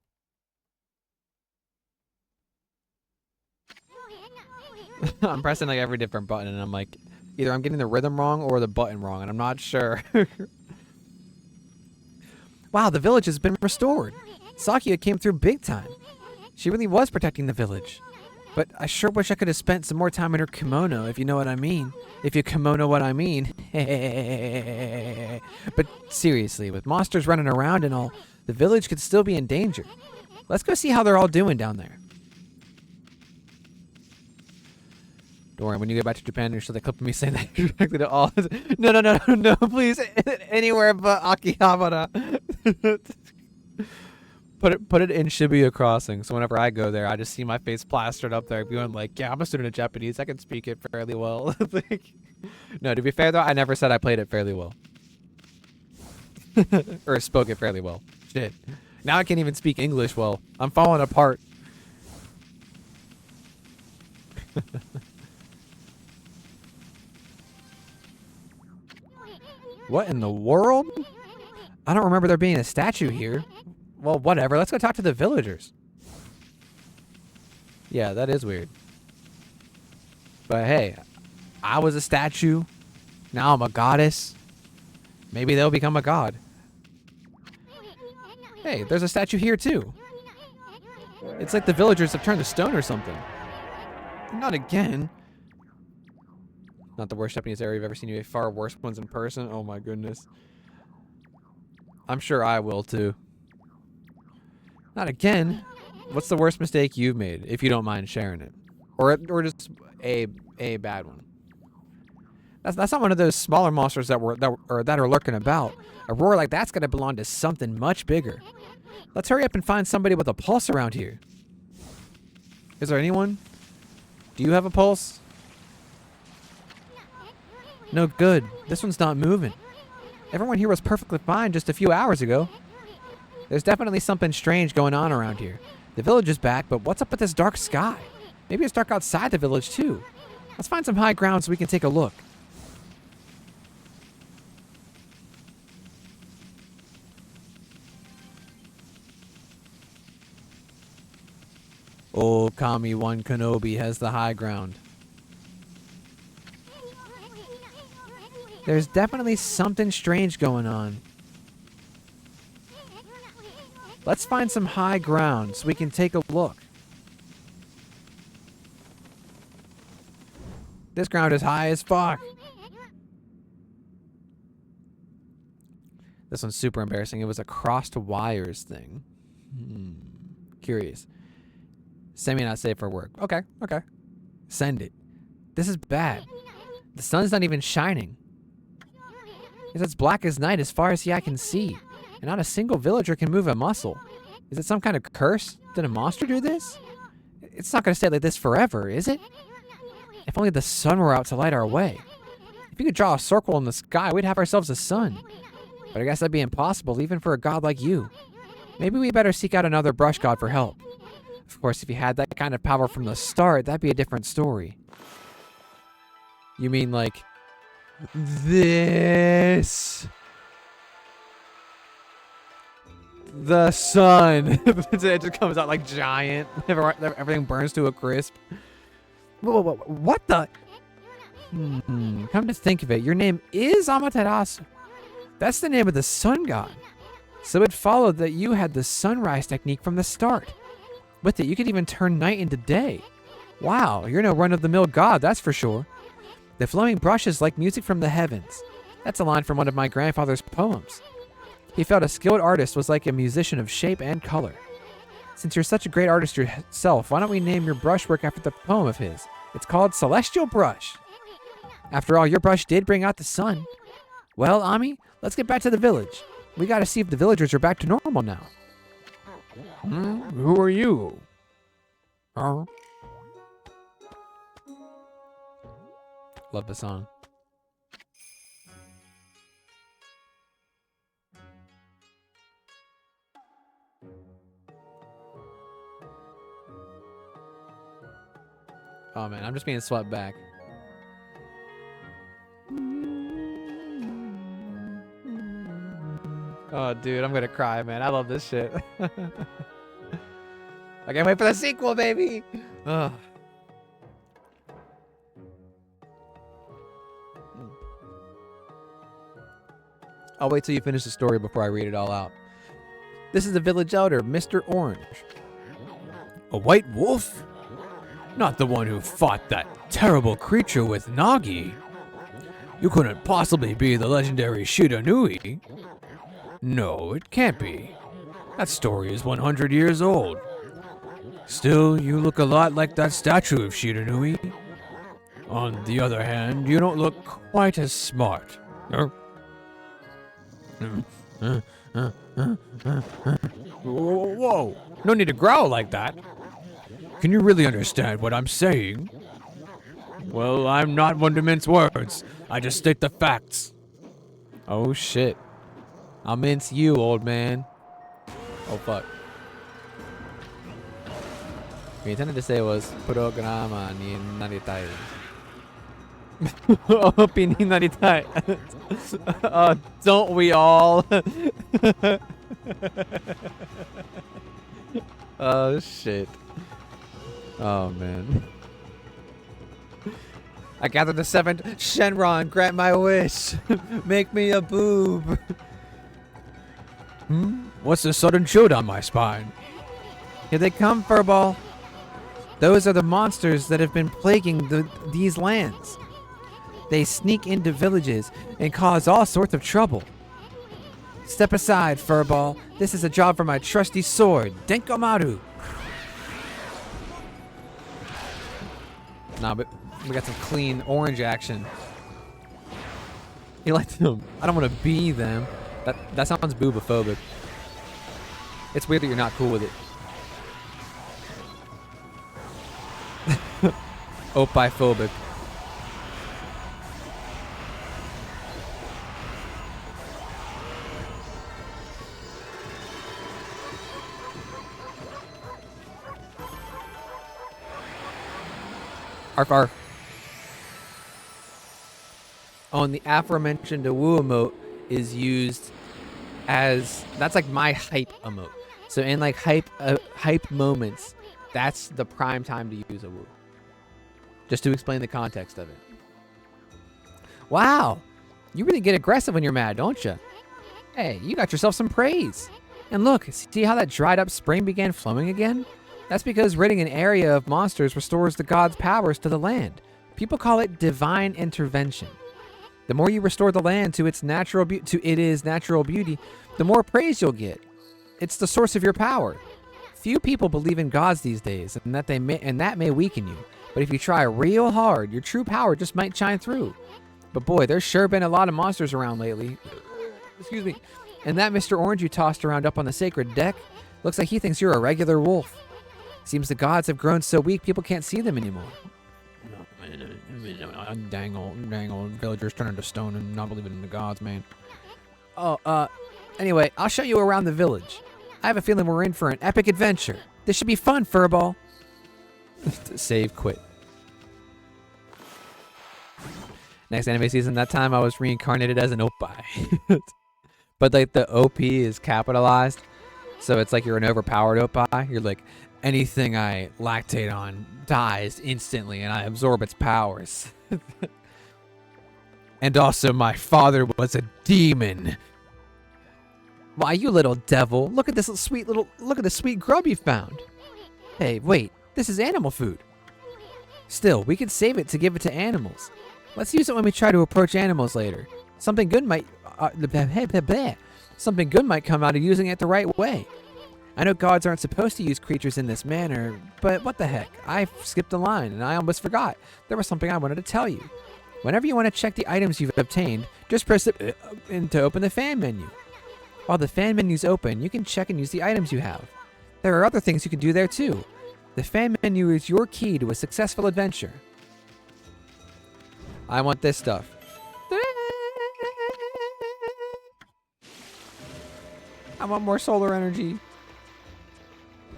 I'm pressing, like, every different button, and I'm like, either I'm getting the rhythm wrong or the button wrong, and I'm not sure. Wow, the village has been restored. Sakia came through big time. She really was protecting the village. But I sure wish I could have spent some more time in her kimono, if you know what I mean. If you kimono what I mean. But seriously, with monsters running around and all, the village could still be in danger. Let's go see how they're all doing down there. Don't worry, when you get back to Japan, you'll show the clip of me saying that directly to all. No, please. Anywhere but Akihabara. Put it in Shibuya Crossing, so whenever I go there, I just see my face plastered up there, going like, yeah, I'm a student of Japanese, I can speak it fairly well. Like, no, to be fair though, I never said I played it fairly well. Or spoke it fairly well. Shit. Now I can't even speak English well. I'm falling apart. What in the world? I don't remember there being a statue here. Well, whatever. Let's go talk to the villagers. Yeah, that is weird. But hey, I was a statue. Now I'm a goddess. Maybe they'll become a god. Hey, there's a statue here too. It's like the villagers have turned to stone or something. Not again. Not the worst Japanese area you've ever seen. You have far worse ones in person. Oh my goodness. I'm sure I will too. Not again. What's the worst mistake you've made, if you don't mind sharing it, or just a bad one? That's not one of those smaller monsters that are lurking about. A roar like that's gonna belong to something much bigger. Let's hurry up and find somebody with a pulse around here. Is there anyone? Do you have a pulse? No good. This one's not moving. Everyone here was perfectly fine just a few hours ago. There's definitely something strange going on around here. The village is back, but what's up with this dark sky? Maybe it's dark outside the village too. Let's find some high ground so we can take a look. Okami 1 Kenobi has the high ground. There's definitely something strange going on. Let's find some high ground so we can take a look. This ground is high as fuck. This one's super embarrassing. It was a crossed wires thing. Curious. Send me not safe for work. Okay. Send it. This is bad. The sun's not even shining. It's as black as night as far as the eye can see. And not a single villager can move a muscle. Is it some kind of curse? Did a monster do this? It's not going to stay like this forever, is it? If only the sun were out to light our way. If you could draw a circle in the sky, we'd have ourselves a sun. But I guess that'd be impossible even for a god like you. Maybe we better seek out another brush god for help. Of course, if you had that kind of power from the start, that'd be a different story. You mean like this? The sun. It just comes out like giant. Everything burns to a crisp. What the? Come to think of it, your name is Amaterasu. That's the name of the sun god. So it followed that you had the sunrise technique from the start. With it, you could even turn night into day. Wow, you're no run-of-the-mill god, that's for sure. The flowing brush is like music from the heavens. That's a line from one of my grandfather's poems. He felt a skilled artist was like a musician of shape and color. Since you're such a great artist yourself, why don't we name your brushwork after the poem of his? It's called Celestial Brush. After all, your brush did bring out the sun. Well, Ammy, let's get back to the village. We gotta see if the villagers are back to normal now. Who are you? Love the song. Oh man, I'm just being swept back. Oh, dude, I'm gonna cry, man. I love this shit. I can't wait for the sequel, baby. Ugh. I'll wait till you finish the story before I read it all out. This is the village elder, Mr. Orange. A white wolf? Not the one who fought that terrible creature with Nagi. You couldn't possibly be the legendary Shiranui. No, it can't be. That story is 100 years old. Still, you look a lot like that statue of Shiranui. On the other hand, you don't look quite as smart. Whoa! No need to growl like that. Can you really understand what I'm saying? Well, I'm not one to mince words. I just state the facts. Oh shit. I'll mince you, old man. Oh fuck. What he intended to say was Programa ni naritai. Opi ni naritai. Don't we all? Oh shit. Oh man. I gathered the seventh Shenron, grant my wish. Make me a boob. What's the sudden chill on my spine? Here they come, Furball. Those are the monsters that have been plaguing these lands. They sneak into villages and cause all sorts of trouble. Step aside, Furball. This is a job for my trusty sword, Denkomaru. Nah, but we got some clean orange action. You like them? I don't want to be them. That sounds boobophobic. It's weird that you're not cool with it. Opiphobic. Arf arf. Oh, and the aforementioned woo emote is used as, that's like my hype emote. So in like hype moments, that's the prime time to use a woo. Just to explain the context of it. Wow, you really get aggressive when you're mad, don't you? Hey, you got yourself some praise. And look, see how that dried up spring began flowing again? That's because ridding an area of monsters restores the god's powers to the land. People call it divine intervention. The more you restore the land to its natural beauty, the more praise you'll get. It's the source of your power. Few people believe in gods these days, and that may weaken you. But if you try real hard, your true power just might shine through. But boy, there's sure been a lot of monsters around lately. Excuse me. And that Mr. Orange you tossed around up on the sacred deck, looks like he thinks you're a regular wolf. Seems the gods have grown so weak people can't see them anymore. Dang old villagers turning to stone and not believing in the gods, man. Anyway, I'll show you around the village. I have a feeling we're in for an epic adventure. This should be fun, Furball. Save, quit. Next anime season, that time I was reincarnated as an oppai. But like the OP is capitalized. So it's like you're an overpowered oppai. You're like, anything I lactate on dies instantly and I absorb its powers. And also my father was a demon. Why, you little devil, look at this look at the sweet grub you found. Hey, wait, this is animal food. Still, we can save it to give it to animals. Let's use it when we try to approach animals later. Something good might come out of using it the right way. I know gods aren't supposed to use creatures in this manner, but what the heck? I skipped a line and I almost forgot. There was something I wanted to tell you. Whenever you want to check the items you've obtained, just press it to open the fan menu. While the fan menu's open, you can check and use the items you have. There are other things you can do there too. The fan menu is your key to a successful adventure. I want this stuff. I want more solar energy.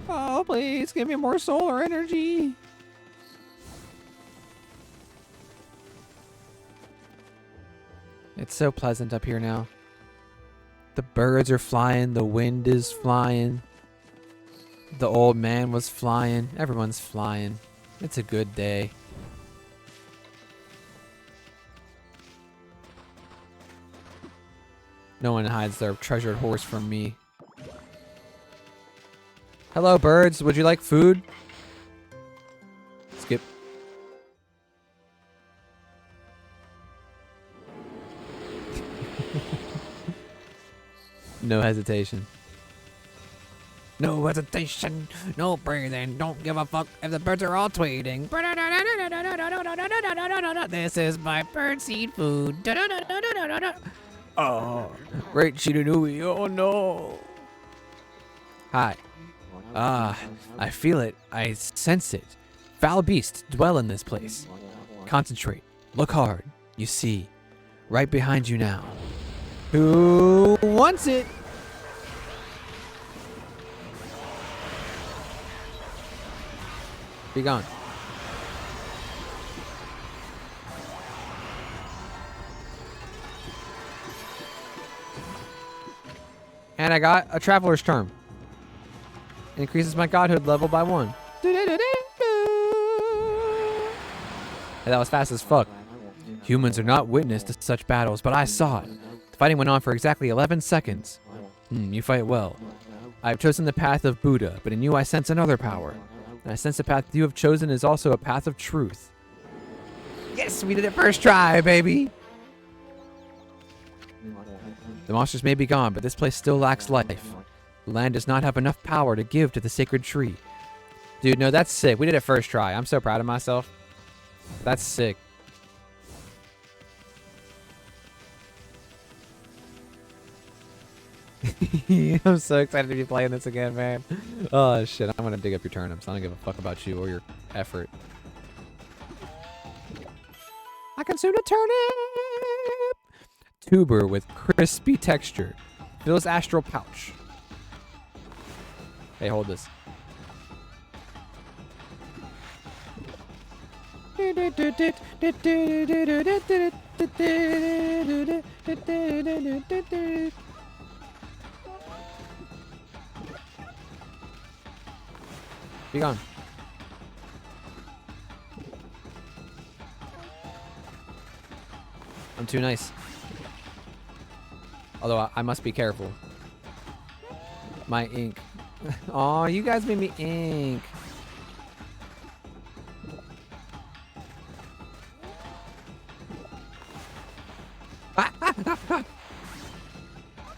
Oh, please give me more solar energy. It's so pleasant up here now. The birds are flying, the wind is flying. The old man was flying, everyone's flying. It's a good day. No one hides their treasured horse from me. Hello, birds. Would you like food? Skip. No hesitation. No hesitation. No breathing. Don't give a fuck if the birds are all tweeting. This is my birdseed food. Oh, great Shiranui. Oh no. Hi. I feel it. I sense it. Foul beasts dwell in this place. Concentrate. Look hard. You see. Right behind you now. Who wants it? Be gone. And I got a traveler's charm. Increases my godhood level by 1. Hey, that was fast as fuck. Humans are not witness to such battles, but I saw it. The fighting went on for exactly 11 seconds. You fight well. I have chosen the path of Buddha, but in you I sense another power. And I sense the path you have chosen is also a path of truth. Yes, we did it first try, baby! The monsters may be gone, but this place still lacks life. The land does not have enough power to give to the sacred tree. Dude, no, that's sick. We did it first try. I'm so proud of myself. That's sick. I'm so excited to be playing this again, man. Oh, shit. I'm going to dig up your turnips. I don't give a fuck about you or your effort. I consumed a turnip! Tuber with crispy texture. Fills astral pouch. Hey, hold this. Be gone. I'm too nice. Although I must be careful. My ink. Aw, you guys made me ink.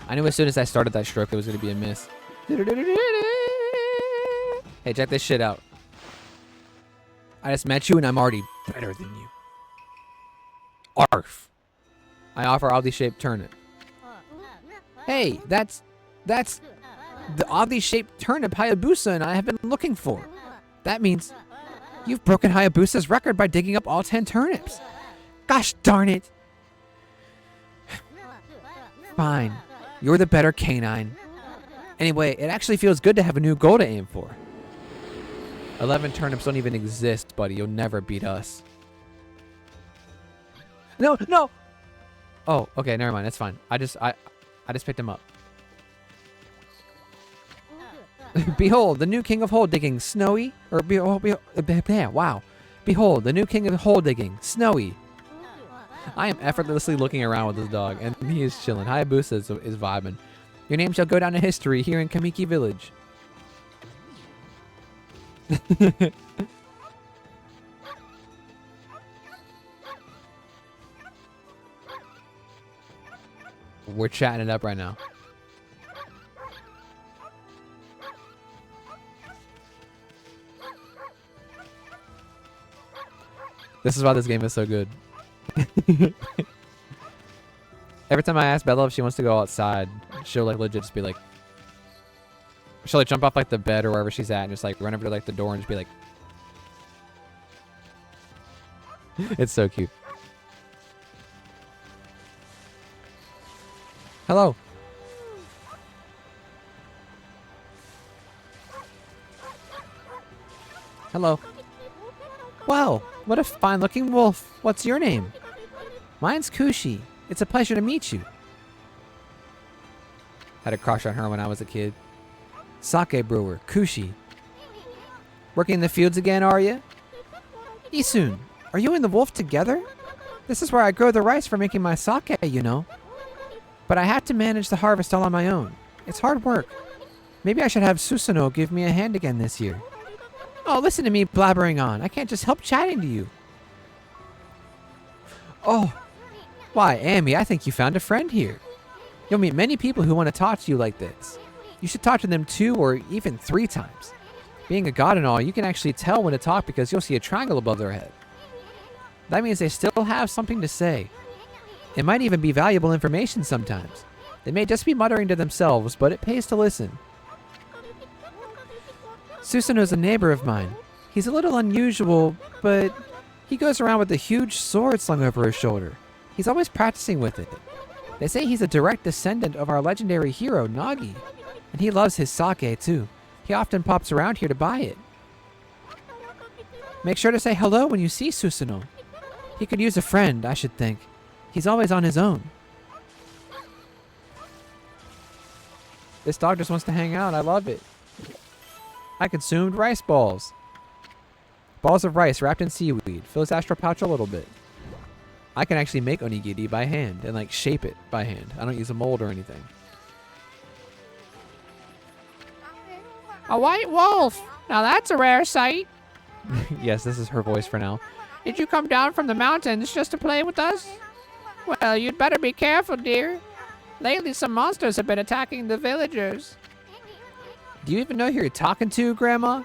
I knew as soon as I started that stroke it was going to be a miss. Hey, check this shit out. I just met you and I'm already better than you. Arf. I offer oddly shaped turnip. Hey, that's the oddly shaped turnip Hayabusa and I have been looking for. That means you've broken Hayabusa's record by digging up all 10 turnips. Gosh darn it. Fine. You're the better canine. Anyway, it actually feels good to have a new goal to aim for. 11 turnips don't even exist, buddy. You'll never beat us. No, no! Oh, okay, never mind. That's fine. I just picked him up. Behold, the new king of hole digging, Snowy. Or wow. Behold, the new king of hole digging, Snowy. I am effortlessly looking around with this dog, and he is chilling. Hayabusa is vibing. Your name shall go down in history here in Kamiki Village. We're chatting it up right now. This is why this game is so good. Every time I ask Bella if she wants to go outside, she'll like legit just be like, she'll like jump off like the bed or wherever she's at and just like run over to like the door and just be like, it's so cute. Hello. Hello. Wow, what a fine looking wolf. What's your name? Mine's Kushi. It's a pleasure to meet you. Had a crush on her when I was a kid. Sake brewer, Kushi. Working in the fields again, are you? Isun, are you and the wolf together? This is where I grow the rice for making my sake, you know. But I have to manage the harvest all on my own. It's hard work. Maybe I should have Susanoo give me a hand again this year. Oh, listen to me blabbering on. I can't just help chatting to you. Oh, why, Ammy, I think you found a friend here. You'll meet many people who want to talk to you like this. You should talk to them 2 or even 3 times. Being a god and all, you can actually tell when to talk because you'll see a triangle above their head. That means they still have something to say. It might even be valuable information sometimes. They may just be muttering to themselves, but it pays to listen. Susanoo's a neighbor of mine. He's a little unusual, but he goes around with a huge sword slung over his shoulder. He's always practicing with it. They say he's a direct descendant of our legendary hero, Nagi. And he loves his sake, too. He often pops around here to buy it. Make sure to say hello when you see Susanoo. He could use a friend, I should think. He's always on his own. This dog just wants to hang out. I love it. I consumed rice balls. Balls of rice wrapped in seaweed. Fill his astral pouch a little bit. I can actually make onigiri by hand and like shape it by hand. I don't use a mold or anything. A white wolf. Now that's a rare sight. Yes, this is her voice for now. Did you come down from the mountains just to play with us? Well, you'd better be careful, dear. Lately, some monsters have been attacking the villagers. Do you even know who you're talking to, Grandma?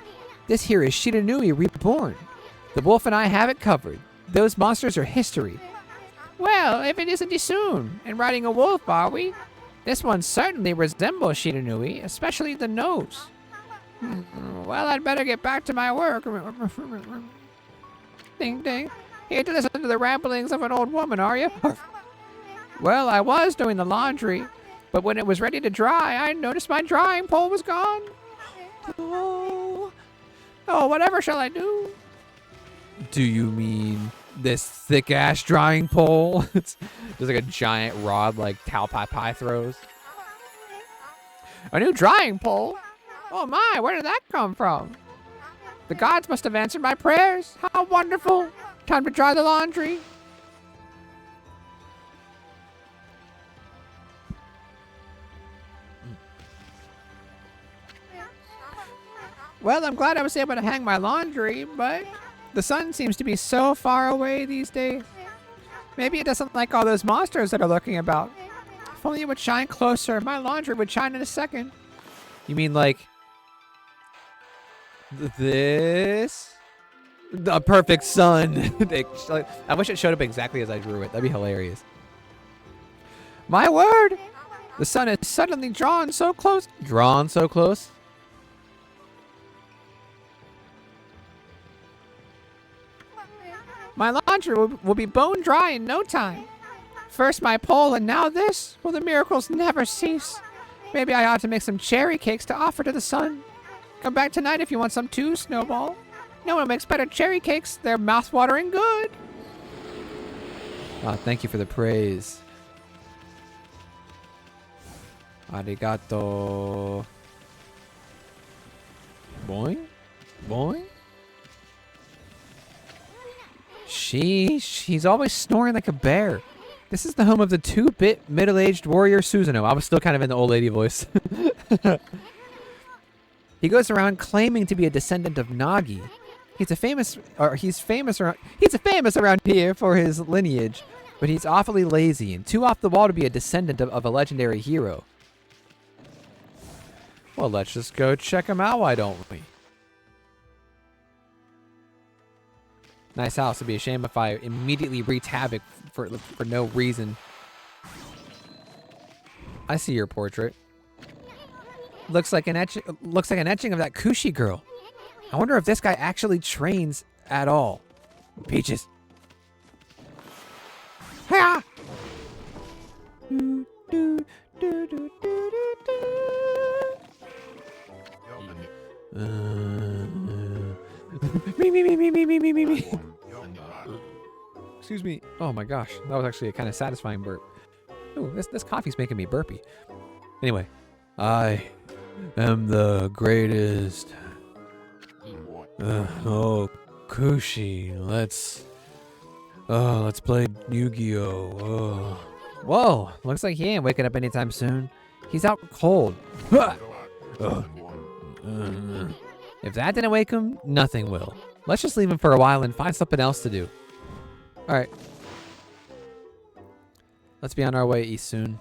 This here is Shiranui reborn. The wolf and I have it covered. Those monsters are history. Well, if it isn't soon, and riding a wolf, are we? This one certainly resembles Shiranui, especially the nose. Well, I'd better get back to my work. Ding, ding. Here to listen to the ramblings of an old woman, are you? Well, I was doing the laundry, but when it was ready to dry, I noticed my drying pole was gone. Oh, whatever shall I do? Do you mean this thick-ass drying pole? It's just like a giant rod like Tao Pai Pai throws. A new drying pole? Oh my, where did that come from? The gods must have answered my prayers. How wonderful. Time to dry the laundry. Well, I'm glad I was able to hang my laundry, but the sun seems to be so far away these days. Maybe it doesn't like all those monsters that are lurking about. If only it would shine closer, my laundry would shine in a second. You mean like this? The perfect sun. I wish it showed up exactly as I drew it. That'd be hilarious. My word! The sun is suddenly drawn so close. Drawn so close? My laundry will be bone dry in no time. First my pole and now this? Will the miracles never cease? Maybe I ought to make some cherry cakes to offer to the sun. Come back tonight if you want some too, Snowball. No one makes better cherry cakes. They're mouth-watering good. Oh, thank you for the praise. Arigato. Boing? Boing? Sheesh, he's always snoring like a bear. This is the home of the 2-bit middle-aged warrior Susanoo. I was still kind of in the old lady voice. He goes around claiming to be a descendant of Nagi. He's famous around here for his lineage, but he's awfully lazy and too off the wall to be a descendant of a legendary hero. Well, let's just go check him out, why don't we? Nice house. It'd be a shame if I immediately wreaked havoc for no reason. I see your portrait. Looks like an etching of that Kushi girl. I wonder if this guy actually trains at all. Peaches. Hiya! Me. Excuse me. Oh my gosh, that was actually a kind of satisfying burp. Ooh, this coffee's making me burpy. Anyway, I am the greatest. Oh, Kushi, let's play Yu-Gi-Oh. Whoa, looks like he ain't waking up anytime soon. He's out cold. If that didn't wake him, nothing will. Let's just leave him for a while and find something else to do. All right. Let's be on our way east soon.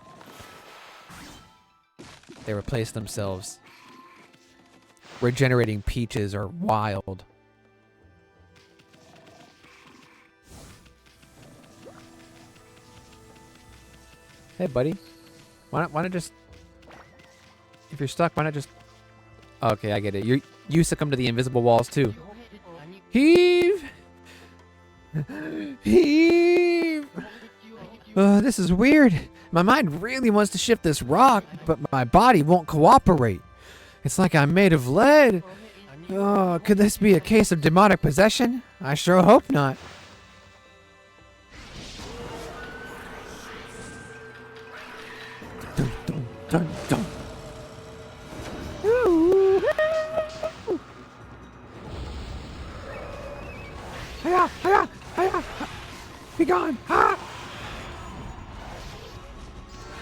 They replaced themselves. Regenerating peaches are wild. Hey, buddy. Why not just... If you're stuck, why not just... Okay, I get it. You succumb to the invisible walls, too. Heave! Heave! This is weird. My mind really wants to shift this rock, but my body won't cooperate. It's like I'm made of lead. Oh, could this be a case of demonic possession? I sure hope not. Dun, dun, dun, dun. Hiya, hiya, hiya. Be gone. Ah.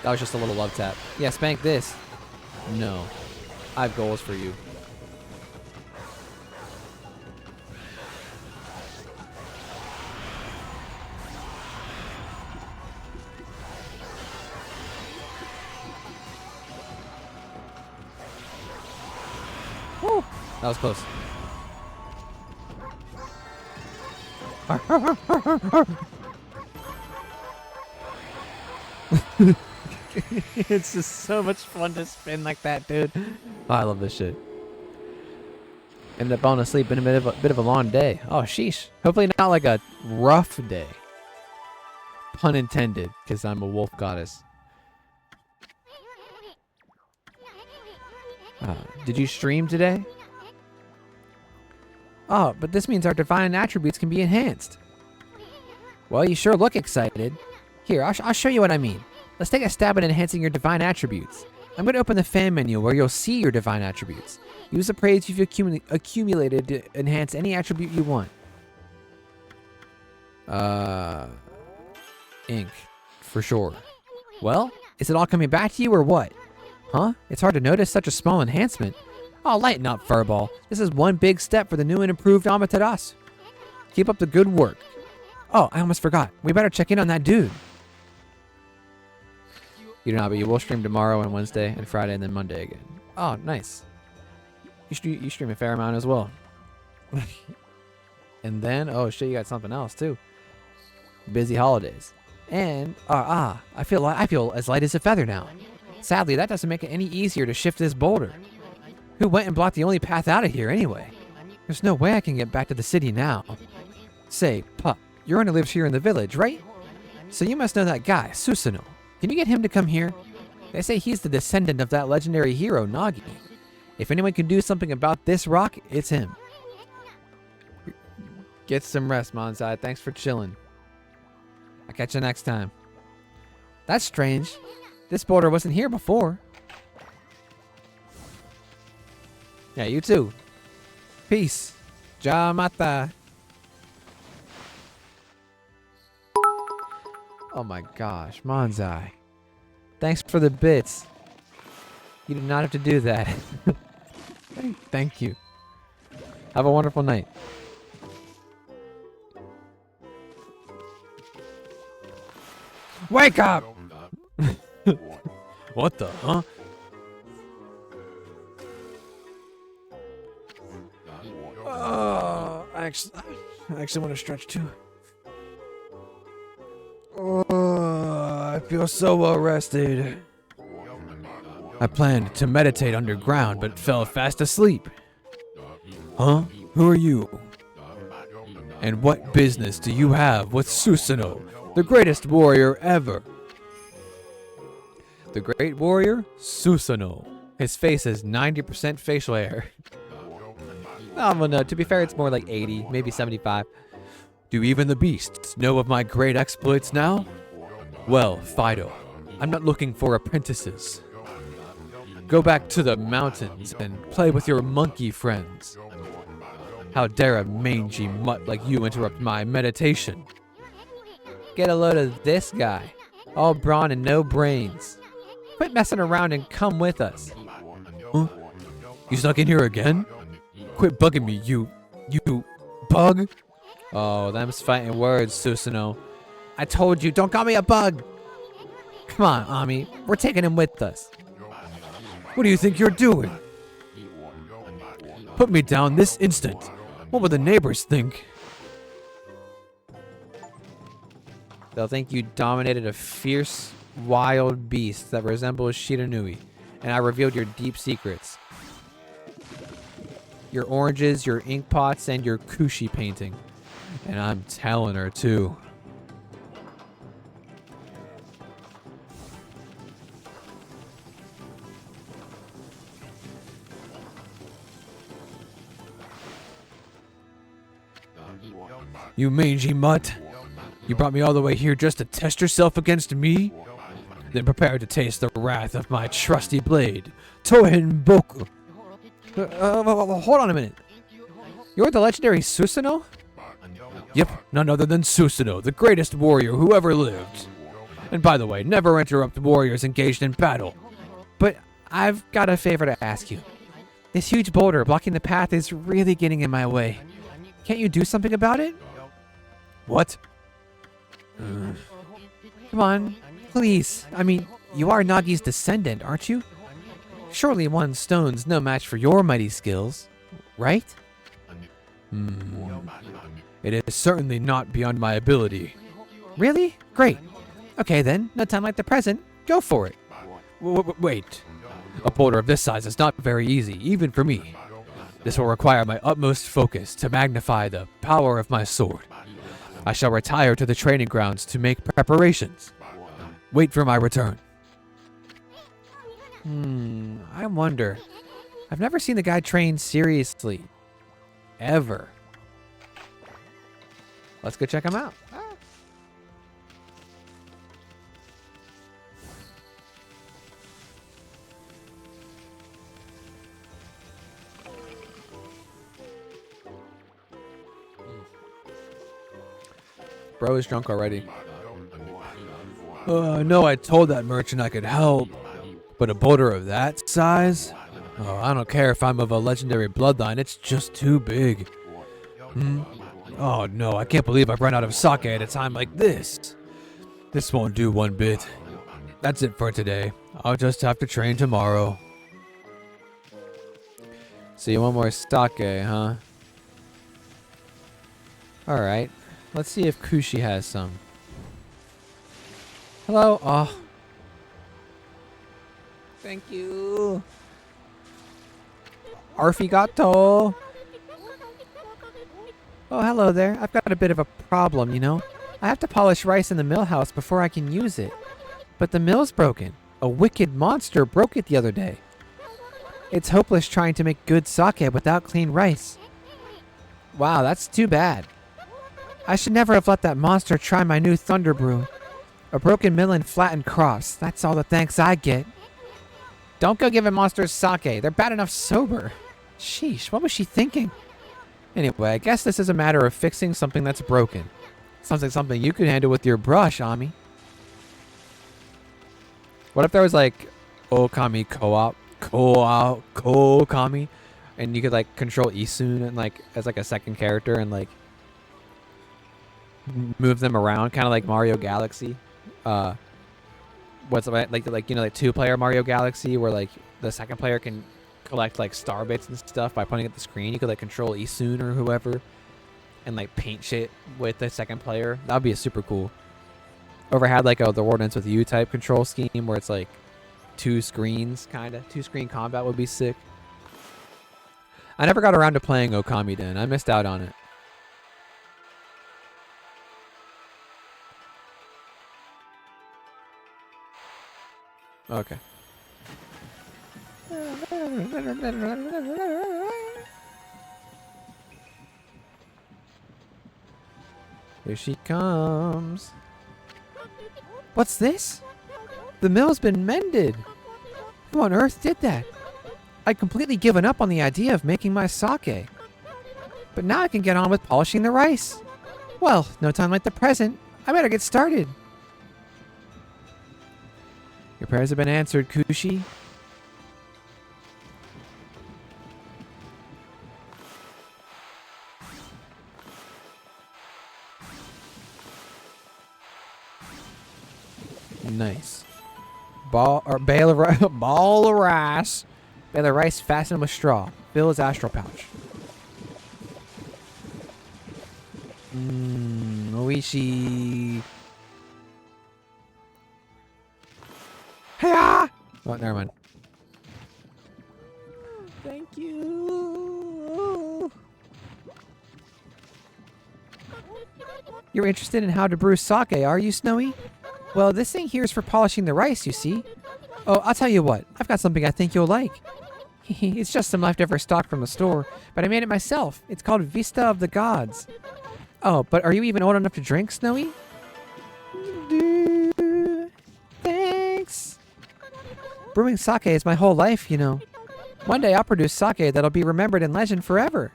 That was just a little love tap. Yeah, spank this. No. I have goals for you. Woo. That was close. It's just so much fun to spin like that, dude. Oh, I love this shit. Ended up falling asleep in a bit of a long day. Oh, sheesh. Hopefully not like a rough day. Pun intended, because I'm a wolf goddess. Did you stream today? Oh, but this means our divine attributes can be enhanced. Well, you sure look excited. Here, I'll show you what I mean. Let's take a stab at enhancing your divine attributes. I'm going to open the fan menu where you'll see your divine attributes. Use the praise you've accumulated to enhance any attribute you want. Ink, for sure. Well, is it all coming back to you or what? Huh? It's hard to notice such a small enhancement. Oh, lighten up, Furball. This is one big step for the new and improved Amaterasu. Keep up the good work. Oh, I almost forgot. We better check in on that dude. You do not, but you will stream tomorrow and Wednesday and Friday and then Monday again. Oh, nice. You stream a fair amount as well. And then, oh shit, you got something else too. Busy holidays. And, I feel as light as a feather now. Sadly, that doesn't make it any easier to shift this boulder. Who went and blocked the only path out of here anyway? There's no way I can get back to the city now. Say, Pup, your owner lives here in the village, right? So you must know that guy, Susanoo. Can you get him to come here? They say he's the descendant of that legendary hero, Nagi. If anyone can do something about this rock, it's him. Get some rest, Monzai. Thanks for chilling. I'll catch you next time. That's strange. This boulder wasn't here before. Yeah, you too. Peace. Jamata. Oh my gosh, Monzai. Thanks for the bits. You did not have to do that. Thank you. Have a wonderful night. Wake up! What the, huh? I actually want to stretch too. I feel so well rested. I planned to meditate underground, but fell fast asleep. Huh? Who are you? And what business do you have with Susanoo, the greatest warrior ever? The great warrior? Susanoo. His face is 90% facial hair. Oh, well, no, to be fair, it's more like 80, maybe 75. Do even the beasts know of my great exploits now? Well, Fido, I'm not looking for apprentices. Go back to the mountains and play with your monkey friends. How dare a mangy mutt like you interrupt my meditation? Get a load of this guy. All brawn and no brains. Quit messing around and come with us. Huh? You stuck in here again? Quit bugging me, you bug. Oh, them's fighting words, Susanoo. I told you, don't call me a bug. Come on, Ammy. We're taking him with us. What do you think you're doing? Put me down this instant. What will the neighbors think? They'll think you dominated a fierce, wild beast that resembles Shiranui, and I revealed your deep secrets. Your oranges, your ink pots, and your kushi painting. And I'm telling her, too. You mangy mutt. You brought me all the way here just to test yourself against me? Then prepare to taste the wrath of my trusty blade, Tohin Boku. Hold on a minute. You're the legendary Susanoo? Yep, none other than Susanoo, the greatest warrior who ever lived. And by the way, never interrupt warriors engaged in battle. But I've got a favor to ask you. This huge boulder blocking the path is really getting in my way. Can't you do something about it? What? Come on, please. I mean, you are Nagi's descendant, aren't you? Surely one stone's no match for your mighty skills, right? It is certainly not beyond my ability. Really? Great. Okay then, no time like the present. Go for it. Wait. A boulder of this size is not very easy, even for me. This will require my utmost focus to magnify the power of my sword. I shall retire to the training grounds to make preparations. Wait for my return. I wonder. I've never seen the guy train seriously. Ever. Let's go check him out. Bro is drunk already. No, I told that merchant I could help. But a boulder of that size? Oh, I don't care if I'm of a legendary bloodline, it's just too big. Oh no, I can't believe I've run out of sake at a time like this. This won't do one bit. That's it for today. I'll just have to train tomorrow. So you want more sake, huh? Alright. Let's see if Kushi has some. Hello? Oh. Thank you. Arigato. Oh, hello there. I've got a bit of a problem, you know. I have to polish rice in the mill house before I can use it. But the mill's broken. A wicked monster broke it the other day. It's hopeless trying to make good sake without clean rice. Wow, that's too bad. I should never have let that monster try my new thunder brew. A broken mill and flattened crops. That's all the thanks I get. Don't go giving monsters sake. They're bad enough sober. Sheesh, what was she thinking? Anyway, I guess this is a matter of fixing something that's broken. Sounds like something you could handle with your brush, Ammy. What if there was like Okami Okami, and you could like control Isun and like as like a second character and like move them around, kind of like Mario Galaxy. What's like you know, like 2-player Mario Galaxy, where like the second player can collect like star bits and stuff by pointing at the screen. You could like control Isun or whoever and like paint shit with the second player. That would be super cool. Over had like the Ordinance with You type control scheme where it's like 2 screens, kind of 2-screen combat would be sick. I never got around to playing Okami Den. I missed out on it. Okay. Here she comes. What's this? The mill's been mended. Who on earth did that? I'd completely given up on the idea of making my sake. But now I can get on with polishing the rice. Well, no time like the present. I better get started. Your prayers have been answered, Kushi. Nice. Ball of rice. Bale of rice fastened with straw. Fill his astral pouch. Oishi. Hiya! Oh, never mind. Thank you. You're interested in how to brew sake, are you, Snowy? Well, this thing here is for polishing the rice, you see. Oh, I'll tell you what. I've got something I think you'll like. It's just some leftover stock from the store, but I made it myself. It's called Vista of the Gods. Oh, but are you even old enough to drink, Snowy? Thanks. Brewing sake is my whole life, you know. One day I'll produce sake that'll be remembered in legend forever.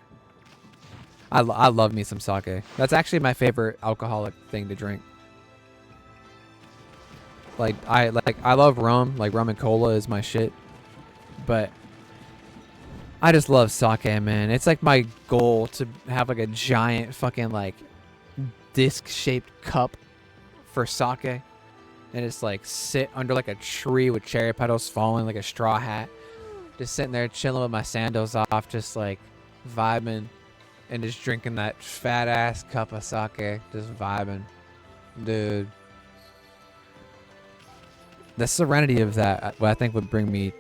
I love me some sake. That's actually my favorite alcoholic thing to drink. I love rum. Like rum and cola is my shit. But I just love sake, man. It's like my goal to have like a giant fucking like disc-shaped cup for sake, and just like sit under like a tree with cherry petals falling like a straw hat, just sitting there chilling with my sandals off, just like vibing and just drinking that fat ass cup of sake, just vibing, dude. The serenity of that, I think, would bring me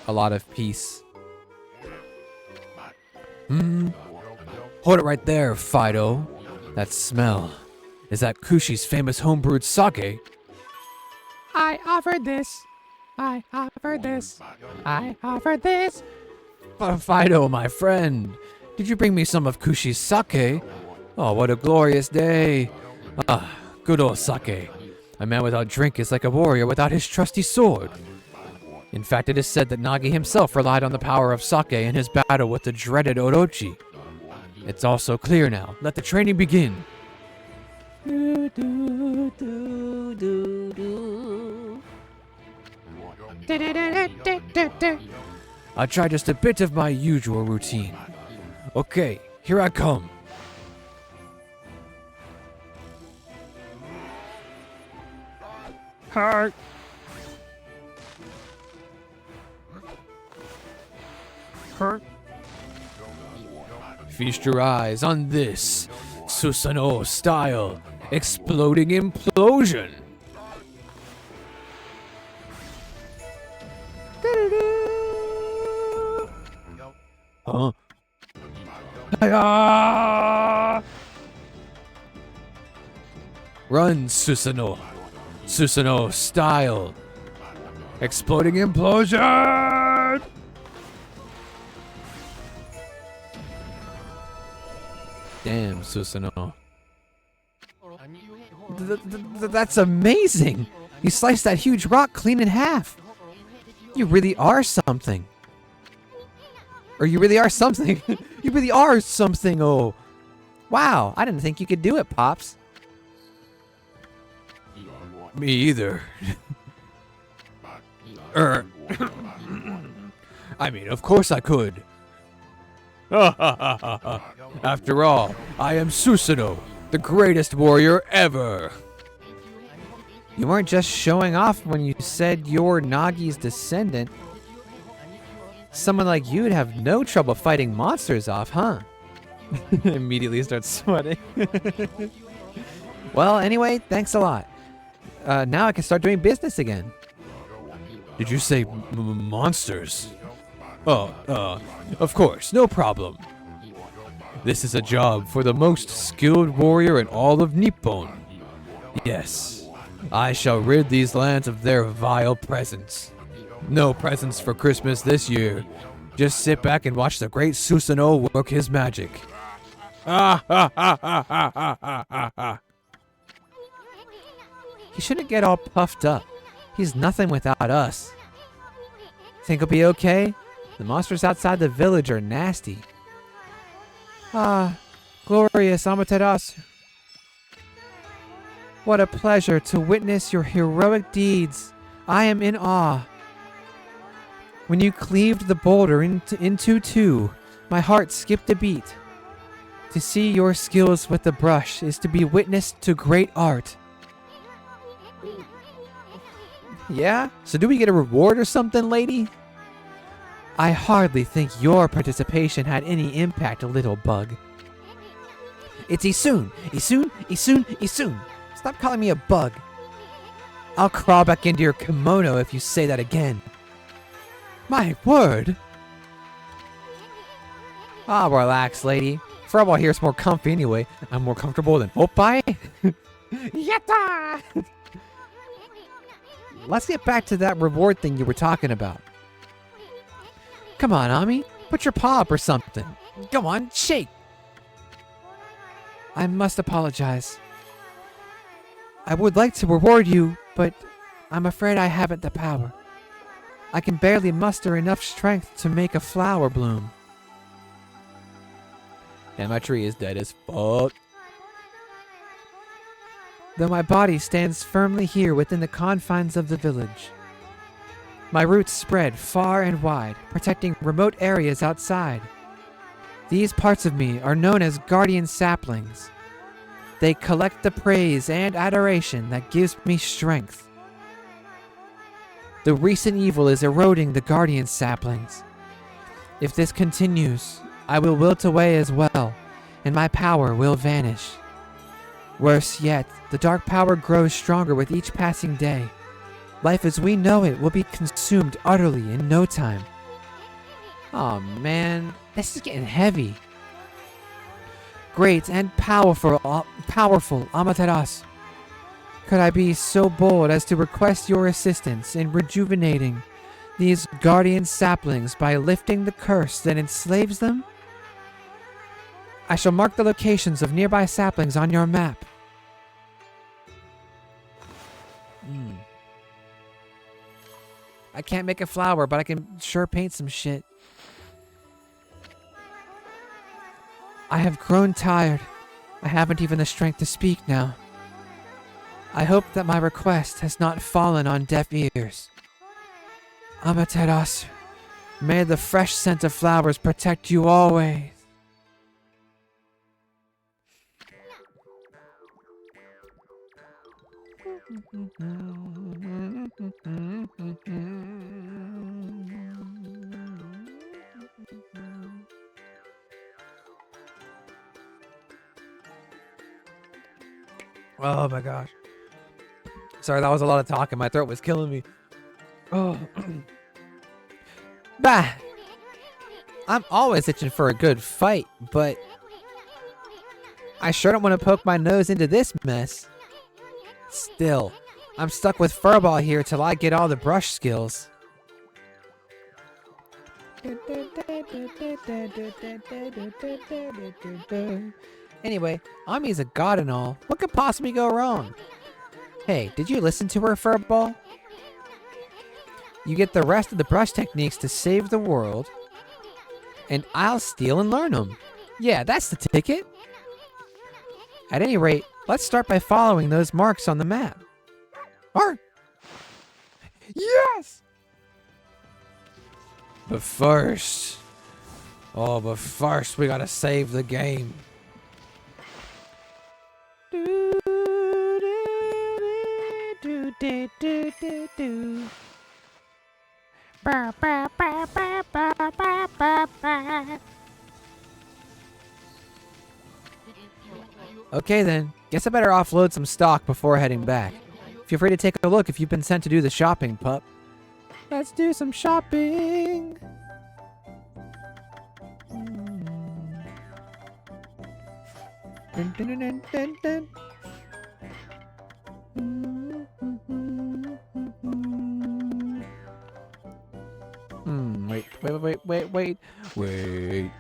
a lot of peace. Hold it right there, Fido. That smell. Is that Kushi's famous homebrewed sake? I offered this. I offered this. I offered this. Fido, my friend. Did you bring me some of Kushi's sake? Oh, what a glorious day. Ah, good old sake. A man without drink is like a warrior without his trusty sword. In fact, it is said that Nagi himself relied on the power of sake in his battle with the dreaded Orochi. It's all so clear now. Let the training begin. I try just a bit of my usual routine. Okay, here I come. Heart. Hurt. Feast your eyes on this Susanoo style exploding implosion. Huh? Ah! Run, Susanoo. Susanoo style. Exploding implosion! Damn, Susanoo. That's amazing. You sliced that huge rock clean in half. You really are something. Or you really are something. You really are something. Oh. Wow, I didn't think you could do it, Pops. Me either. I mean, of course I could. After all, I am Susanoo, the greatest warrior ever. You weren't just showing off when you said you're Nagi's descendant. Someone like you'd have no trouble fighting monsters off, huh? Immediately starts sweating. Well, anyway, thanks a lot. Now I can start doing business again. Did you say monsters? Oh, of course, no problem. This is a job for the most skilled warrior in all of Nippon. Yes, I shall rid these lands of their vile presence. No presents for Christmas this year. Just sit back and watch the great Susanoo work his magic. He shouldn't get all puffed up. He's nothing without us. Think he'll be okay? The monsters outside the village are nasty. Ah, glorious Amaterasu. What a pleasure to witness your heroic deeds. I am in awe. When you cleaved the boulder into two, my heart skipped a beat. To see your skills with the brush is to be witness to great art. Yeah? So do we get a reward or something, lady? I hardly think your participation had any impact, little bug. It's Isun. Isun, Isun, Isun. Stop calling me a bug. I'll crawl back into your kimono if you say that again. My word. Ah, relax, lady. Frobble here's more comfy anyway. I'm more comfortable than Oppai. Yatta! Let's get back to that reward thing you were talking about. Come on, Ammy. Put your paw up or something. Come on, shake. I must apologize. I would like to reward you, but I'm afraid I haven't the power. I can barely muster enough strength to make a flower bloom. And my tree is dead as fuck. Though my body stands firmly here within the confines of the village. My roots spread far and wide, protecting remote areas outside. These parts of me are known as guardian saplings. They collect the praise and adoration that gives me strength. The recent evil is eroding the guardian saplings. If this continues, I will wilt away as well, and my power will vanish. Worse yet, the dark power grows stronger with each passing day. Life as we know it will be consumed utterly in no time. Oh man, this is getting heavy. Great and powerful Amaterasu. Could I be so bold as to request your assistance in rejuvenating these guardian saplings by lifting the curse that enslaves them? I shall mark the locations of nearby saplings on your map. I can't make a flower, but I can sure paint some shit. I have grown tired. I haven't even the strength to speak now. I hope that my request has not fallen on deaf ears. Amaterasu, may the fresh scent of flowers protect you always. Oh my gosh. Sorry, that was a lot of talking. My throat was killing me. Oh. Bah! I'm always itching for a good fight, but I sure don't want to poke my nose into this mess. Still, I'm stuck with Furball here till I get all the brush skills. Anyway, Ammy's a god and all. What could possibly go wrong? Hey, did you listen to her, Furball? You get the rest of the brush techniques to save the world, and I'll steal and learn them. Yeah, that's the ticket. At any rate, let's start by following those marks on the map. Yes! But first, we gotta save the game. Okay then, guess I better offload some stock before heading back. Feel free to take a look if you've been sent to do the shopping, pup. Let's do some shopping. Dun, dun, dun, dun, dun. Wait.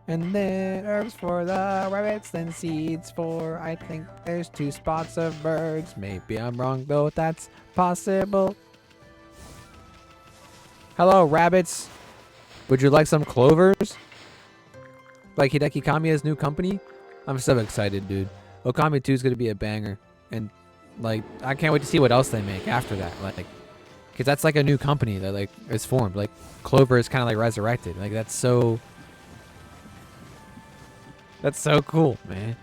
And then herbs for the rabbits, then seeds for, I think there's 2 spots of birds. Maybe I'm wrong, though that's possible. Hello, rabbits. Would you like some clovers? Like Hideki Kamiya's new company? I'm so excited, dude. Okami 2 is going to be a banger. And, like, I can't wait to see what else they make after that. Like, because that's like a new company that, like, is formed. Like, Clover is kind of like resurrected. Like, that's so cool, man.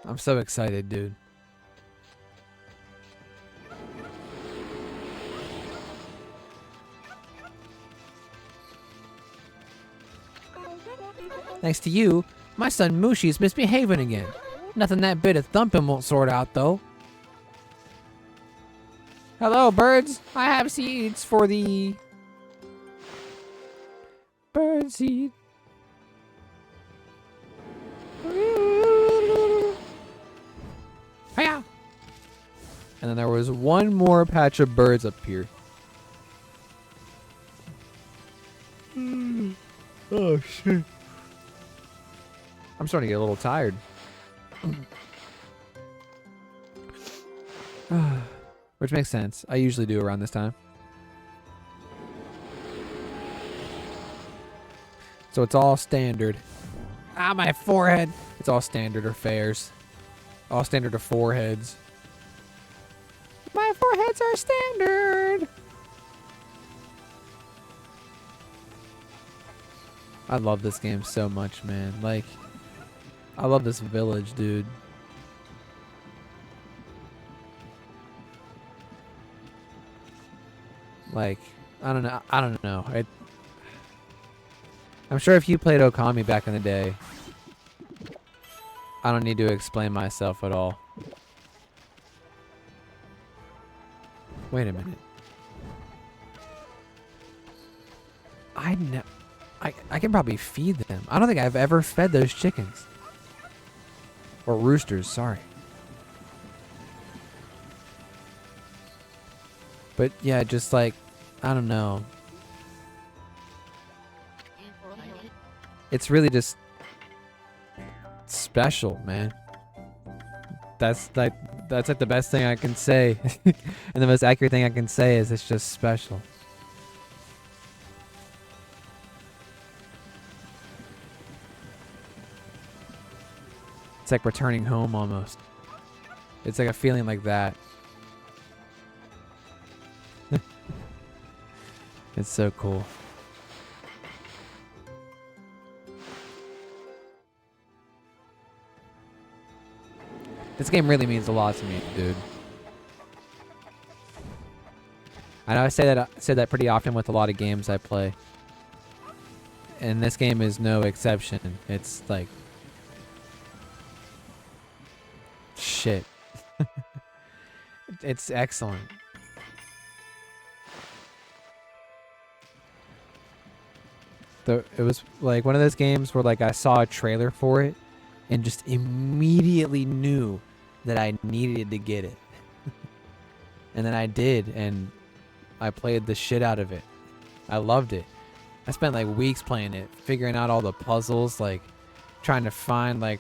I'm so excited, dude. Thanks to you, my son Mushi's misbehaving again. Nothing that bit of thumping won't sort out, though. Hello, birds. I have seeds for the bird seed. Hiya! And then there was one more patch of birds up here. Oh, shit. I'm starting to get a little tired. Which makes sense. I usually do around this time. So it's all standard. Ah, my forehead. It's all standard affairs. All standard of foreheads. My foreheads are standard. I love this game so much, man. Like, I love this village, dude. Like, I don't know. I'm sure if you played Okami back in the day, I don't need to explain myself at all. Wait a minute. I can probably feed them. I don't think I've ever fed those chickens. Or roosters, sorry. But yeah, just like, I don't know. It's really just special, man. That's like the best thing I can say. And the most accurate thing I can say is it's just special. It's like returning home almost. It's like a feeling like that. It's so cool. This game really means a lot to me, dude. I know I say that pretty often with a lot of games I play. And this game is no exception. It's like shit. It's excellent. It was like one of those games where like I saw a trailer for it and just immediately knew that I needed to get it. And then I did, and I played the shit out of it. I loved it. I spent like weeks playing it, figuring out all the puzzles, like trying to find like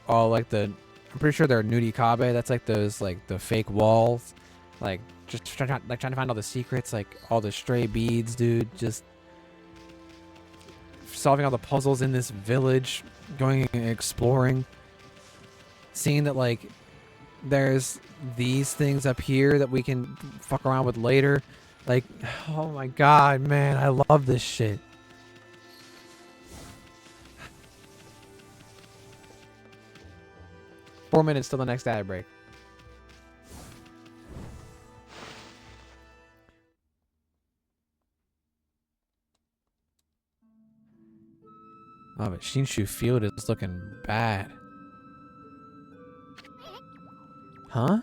all like I'm pretty sure they're nudikabe. That's like those like the fake walls, like just trying to find all the secrets, like all the stray beads, dude. Just solving all the puzzles in this village, going and exploring, seeing that like there's these things up here that we can fuck around with later. Like, oh my god, man, I love this shit. Four minutes till the next ad break. Oh, but Shinshu Field is looking bad. Huh?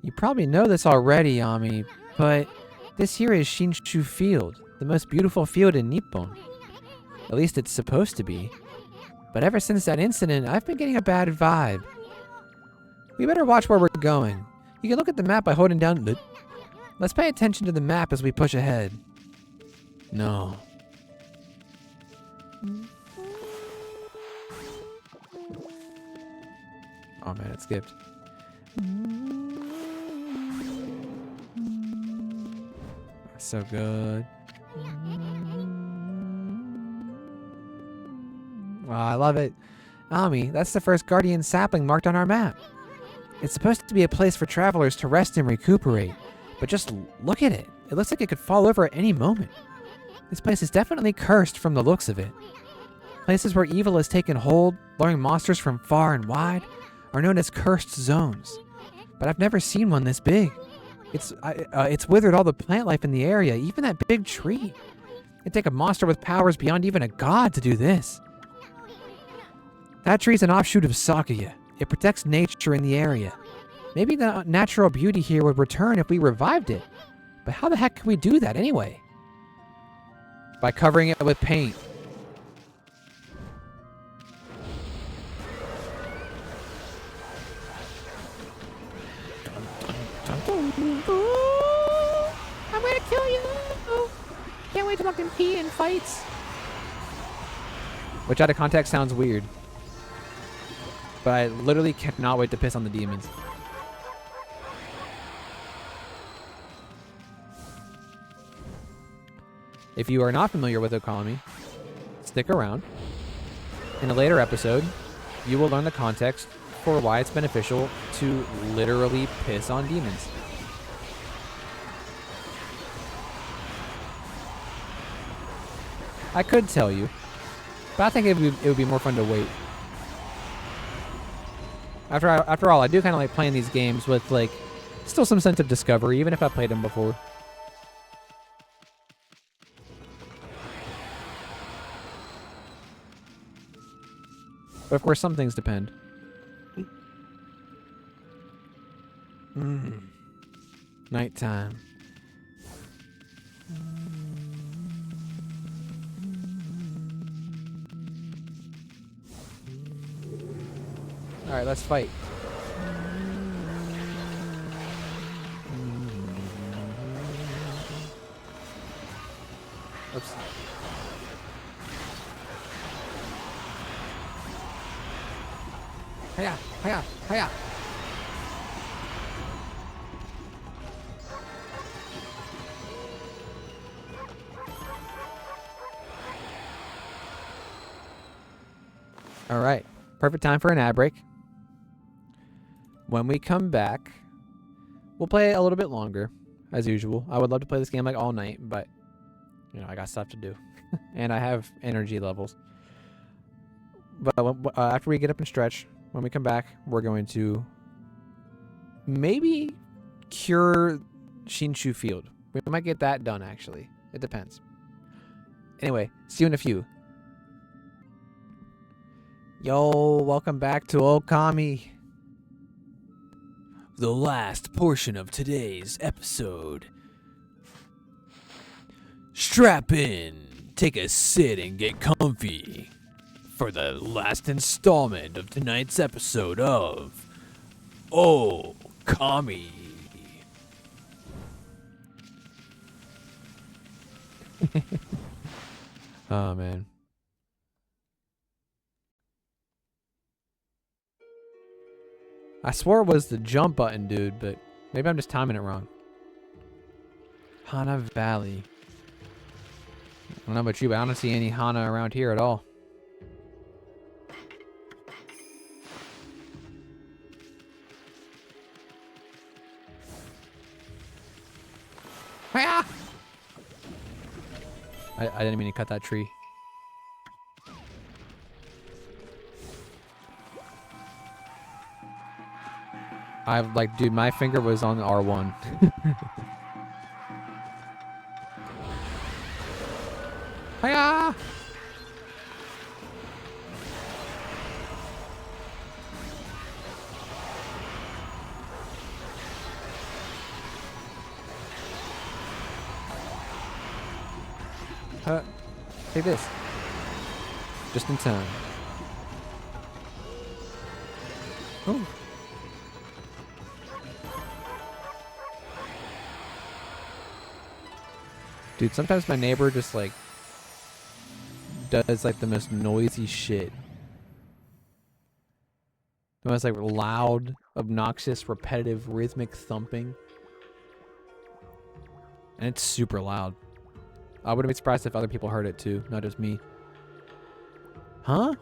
You probably know this already, Ammy, but this here is Shinshu Field, the most beautiful field in Nippon. At least it's supposed to be. But ever since that incident, I've been getting a bad vibe. We better watch where we're going. You can look at the map by holding down the... Let's pay attention to the map as we push ahead. No. Oh man, it skipped. So good. Oh, I love it. Ammy, that's the first guardian sapling marked on our map. It's supposed to be a place for travelers to rest and recuperate. But just look at it. It looks like it could fall over at any moment. This place is definitely cursed from the looks of it. Places where evil has taken hold, luring monsters from far and wide, are known as cursed zones. But I've never seen one this big. It's withered all the plant life in the area, even that big tree. It'd take a monster with powers beyond even a god to do this. That tree's an offshoot of Sakuya. It protects nature in the area. Maybe the natural beauty here would return if we revived it. But how the heck can we do that anyway? By covering it with paint. I'm gonna kill you. Can't wait to fucking pee in fights. Which out of context sounds weird. But I literally cannot wait to piss on the demons. If you are not familiar with Okami, stick around. In a later episode, you will learn the context for why it's beneficial to literally piss on demons. I could tell you, but I think it would be more fun to wait. After all, I do kind of like playing these games with like still some sense of discovery, even if I played them before. But of course, some things depend. Nighttime. All right, let's fight. Oops. Hiya, hiya, hiya. All right, perfect time for an ad break. When we come back, we'll play a little bit longer, as usual. I would love to play this game like all night, but you know, I got stuff to do, and I have energy levels. But after we get up and stretch, when we come back, we're going to maybe cure Shinshu Field. We might get that done, actually. It depends. Anyway, see you in a few. Yo, welcome back to Okami. The last portion of today's episode. Strap in, take a sit and get comfy for the last installment of tonight's episode of Okami. Oh, man. I swore it was the jump button, dude, but maybe I'm just timing it wrong. Hana Valley. I don't know about you, but I don't see any Hana around here at all. Hiya! I didn't mean to cut that tree. Dude, my finger was on R1. Hiya! Take this. Just in time. Oh. Dude, sometimes my neighbor just like does like the most noisy shit. The most like loud, obnoxious, repetitive, rhythmic thumping. And it's super loud. I wouldn't be surprised if other people heard it too, not just me. Huh?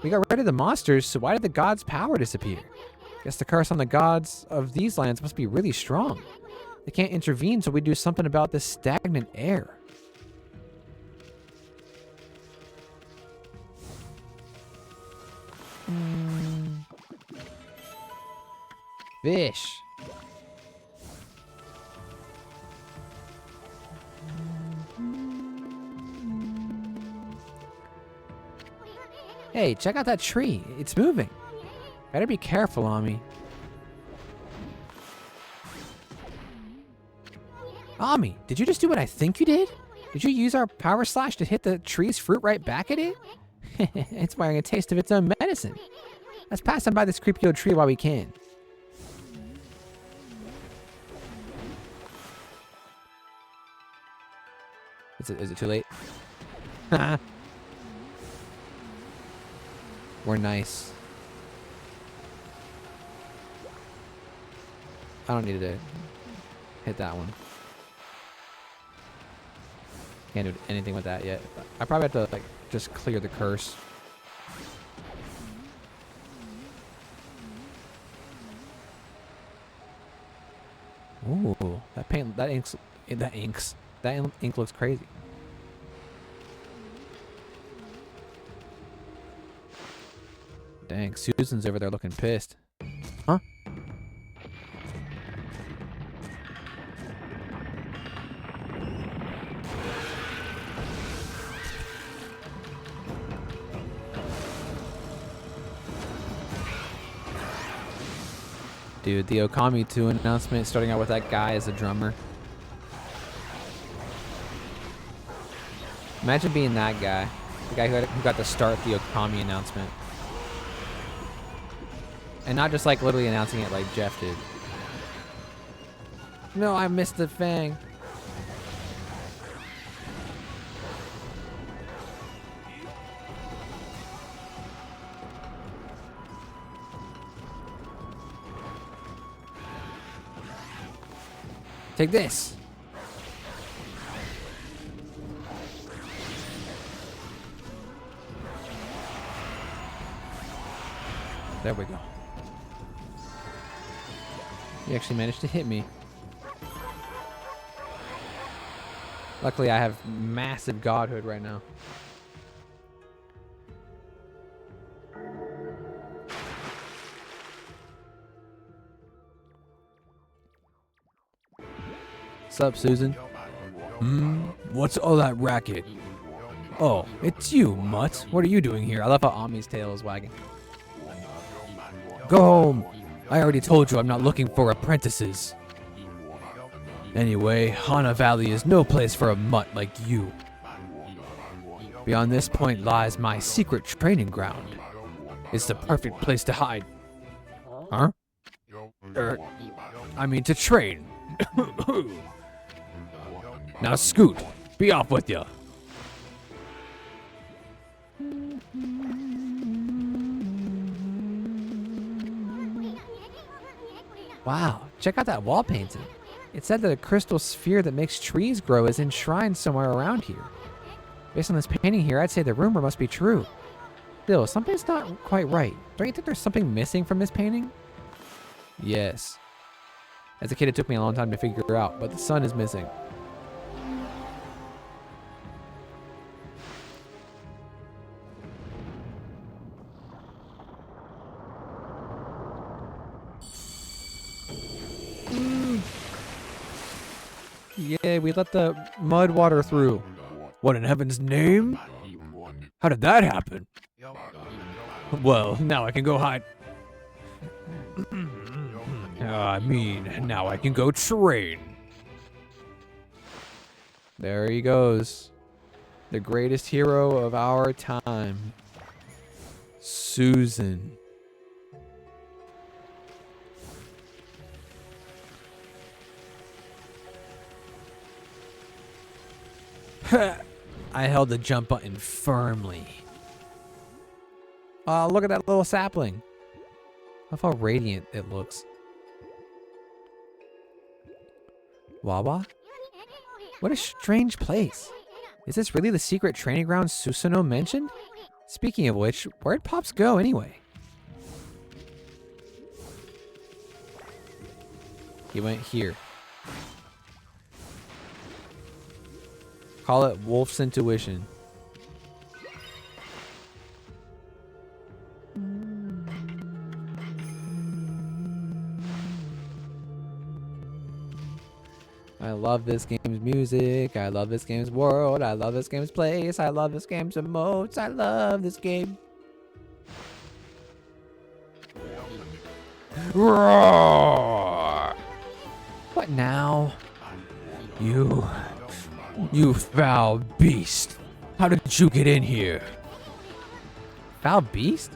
We got rid of the monsters, so why did the gods' power disappear? Guess the curse on the gods of these lands must be really strong. They can't intervene, so we do something about this stagnant air. Fish. Hey, check out that tree. It's moving. Better be careful, Ammy. Ammy, did you just do what I think you did? Did you use our power slash to hit the tree's fruit right back at it? It's wearing a taste of its own medicine. Let's pass on by this creepy old tree while we can. Is it too late? We're nice. I don't need to hit that one. Can't do anything with that yet. I probably have to like just clear the curse. Ooh, that ink looks crazy. Dang, Susan's over there looking pissed. Huh? Dude, the Okami 2 announcement starting out with that guy as a drummer. Imagine being that guy. The guy who got to start the Okami announcement. And not just like literally announcing it like Jeff did. No, I missed the fang. Take this. There we go. You actually managed to hit me. Luckily, I have massive godhood right now. What's up, Susan? What's all that racket? Oh, it's you, Mutt. What are you doing here? I love how Ammy's tail is wagging. Go home. I already told you I'm not looking for apprentices. Anyway, Hana Valley is no place for a mutt like you. Beyond this point lies my secret training ground. It's the perfect place to hide. Huh? I mean to train. Now scoot. Be off with ya. Wow, check out that wall painting. It said that a crystal sphere that makes trees grow is enshrined somewhere around here. Based on this painting here, I'd say the rumor must be true. Still, something's not quite right. Don't you think there's something missing from this painting? Yes. As a kid, it took me a long time to figure out, but the sun is missing. Yay, we let the mud water through. What in heaven's name? How did that happen? Well, now I can go hide. I mean, now I can go train. There he goes. The greatest hero of our time. Susan. I held the jump button firmly. Oh, look at that little sapling. Look how radiant it looks. Wawa? What a strange place. Is this really the secret training ground Susanoo mentioned? Speaking of which, where'd Pops go anyway? He went here. Call it Wolf's intuition. I love this game's music. I love this game's world. I love this game's place. I love this game's emotes. I love this game. Roar! What now? You foul beast. How did you get in here? Foul beast?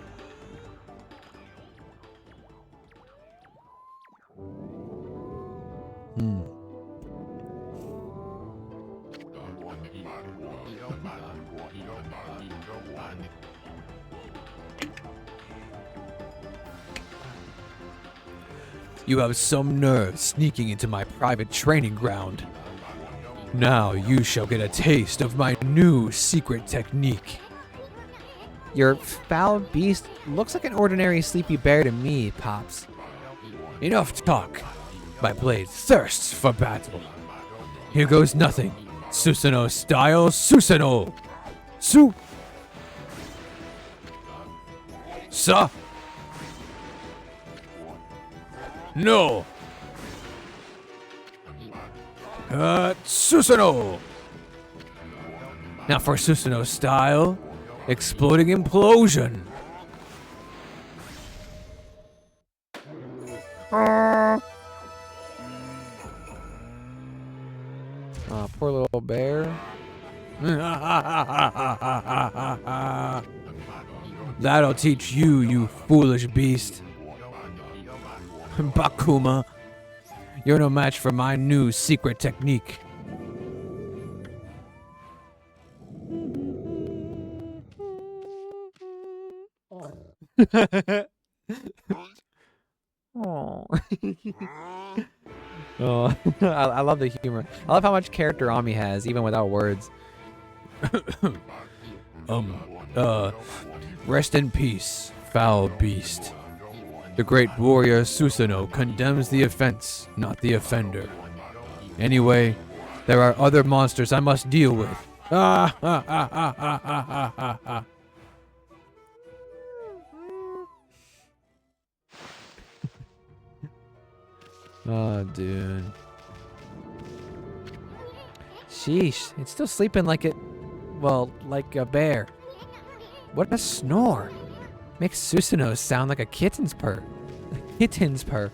You have some nerve sneaking into my private training ground. Now you shall get a taste of my new secret technique. Your foul beast looks like an ordinary sleepy bear to me, Pops. Enough talk. My blade thirsts for battle. Here goes nothing. Susanoo style Susanoo. Sa. No. Susanoo. Now for Susanoo style, exploding implosion. Poor little bear. That'll teach you, you foolish beast. Bakuma, you're no match for my new secret technique. Oh. Oh, I love the humor. I love how much character Ammy has, even without words. Rest in peace, foul beast. The great warrior Susanoo condemns the offense, not the offender. Anyway, there are other monsters I must deal with. Oh, dude. Sheesh, it's still sleeping like it, well, like a bear. What a snore. Makes Susanoo sound like a kitten's purr. A kitten's purr.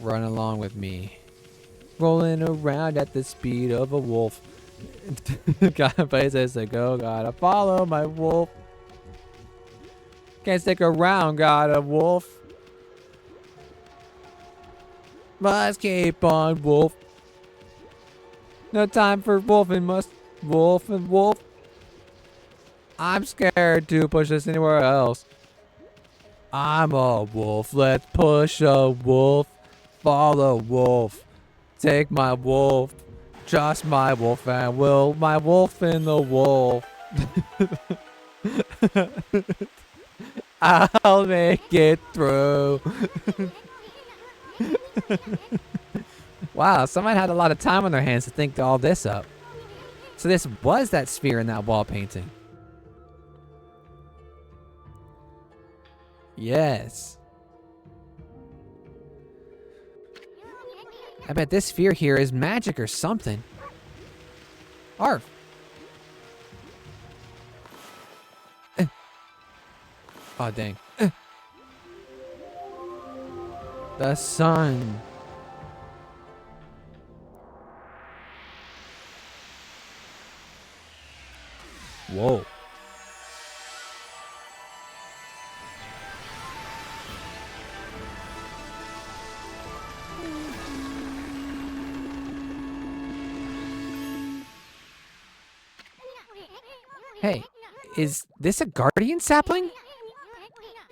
Run along with me. Rolling around at the speed of a wolf. Got places to go, gotta follow my wolf. Can't stick around, got a wolf. Must keep on wolf. No time for wolfing, must wolf and wolf. I'm scared to push this anywhere else. I'm a wolf, let's push a wolf. Follow wolf. Take my wolf. Trust my wolf and will my wolf in the wolf. I'll make it through. Wow, someone had a lot of time on their hands to think all this up. So this was that sphere in that wall painting. Yes. I bet this sphere here is magic or something. Arf. Oh, dang. The sun. Whoa. Hey, is this a guardian sapling?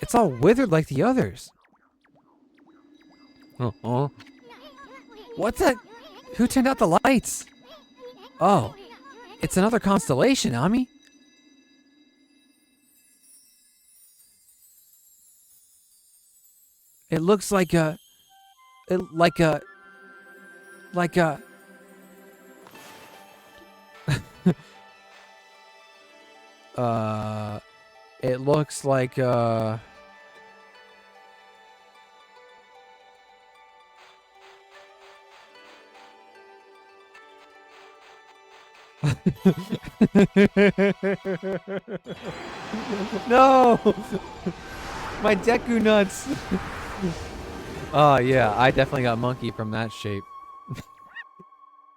It's all withered like the others. Oh. What the? Who turned out the lights? Oh, it's another constellation, Ammy. It looks like a... Like a... It looks like No! My Deku nuts! Oh yeah, I definitely got monkey from that shape.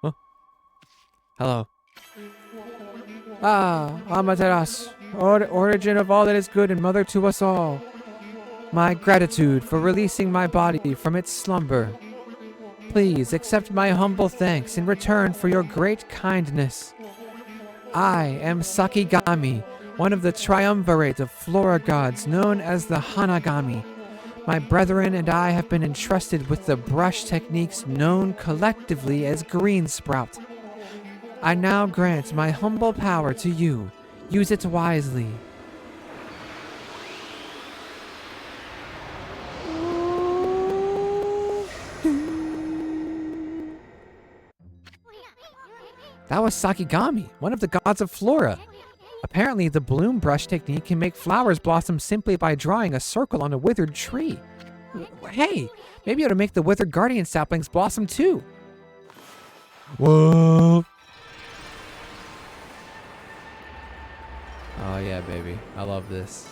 Huh? Hello. Ah, Amaterasu, origin of all that is good and mother to us all. My gratitude for releasing my body from its slumber. Please accept my humble thanks in return for your great kindness. I am Sakigami, one of the triumvirate of flora gods known as the Hanagami. My brethren and I have been entrusted with the brush techniques known collectively as Green Sprout. I now grant my humble power to you. Use it wisely. That was Sakigami, one of the gods of flora. Apparently, the bloom brush technique can make flowers blossom simply by drawing a circle on a withered tree. Hey, maybe it would make the withered guardian saplings blossom too. Whoa. Oh yeah, baby. I love this.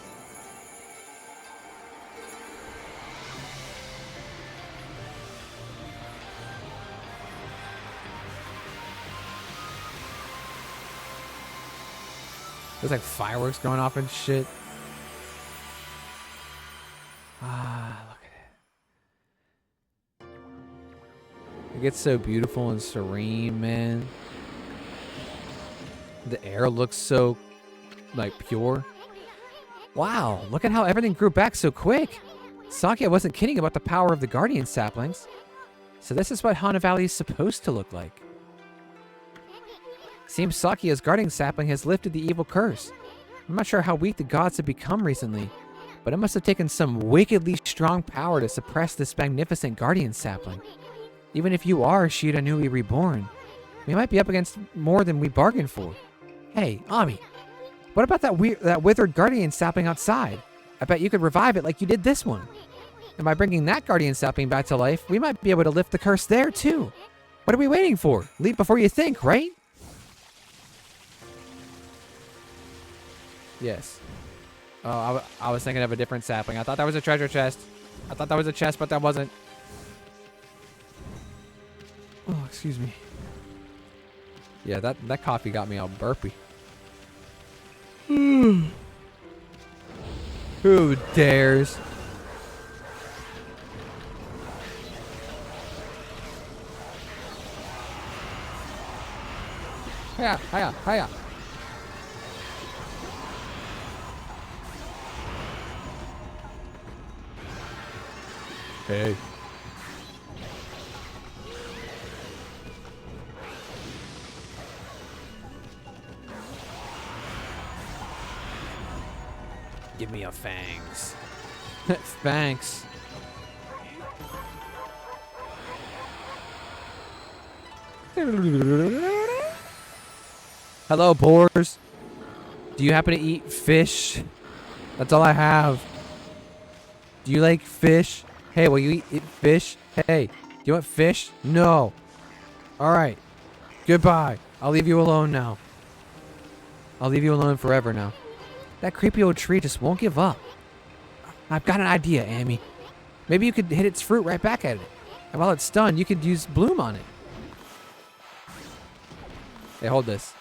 There's like fireworks going off and shit. Ah, look at it. It gets so beautiful and serene, man. The air looks so, like, pure. Wow, look at how everything grew back so quick. Sakia wasn't kidding about the power of the guardian saplings. So this is what Hana Valley is supposed to look like. Seems Sakia's guardian sapling has lifted the evil curse. I'm not sure how weak the gods have become recently, but it must have taken some wickedly strong power to suppress this magnificent guardian sapling. Even if you are Shiranui reborn, we might be up against more than we bargained for. Hey, Ammy, what about that withered guardian sapling outside? I bet you could revive it like you did this one. And by bringing that guardian sapling back to life, we might be able to lift the curse there too. What are we waiting for? Leap before you think, right? Yes. Oh, I was thinking of a different sapling. I thought that was a treasure chest. I thought that was a chest, but that wasn't. Excuse me. Yeah, that coffee got me all burpy. Who dares? Hiya, hiya, hiya. Hey. Give me your fangs. Thanks. Hello, boars. Do you happen to eat fish? That's all I have. Do you like fish? Hey, will you eat fish? Hey, do you want fish? No. All right. Goodbye. I'll leave you alone now. I'll leave you alone forever now. That creepy old tree just won't give up. I've got an idea, Ammy. Maybe you could hit its fruit right back at it. And while it's stunned, you could use bloom on it. Hey, hold this.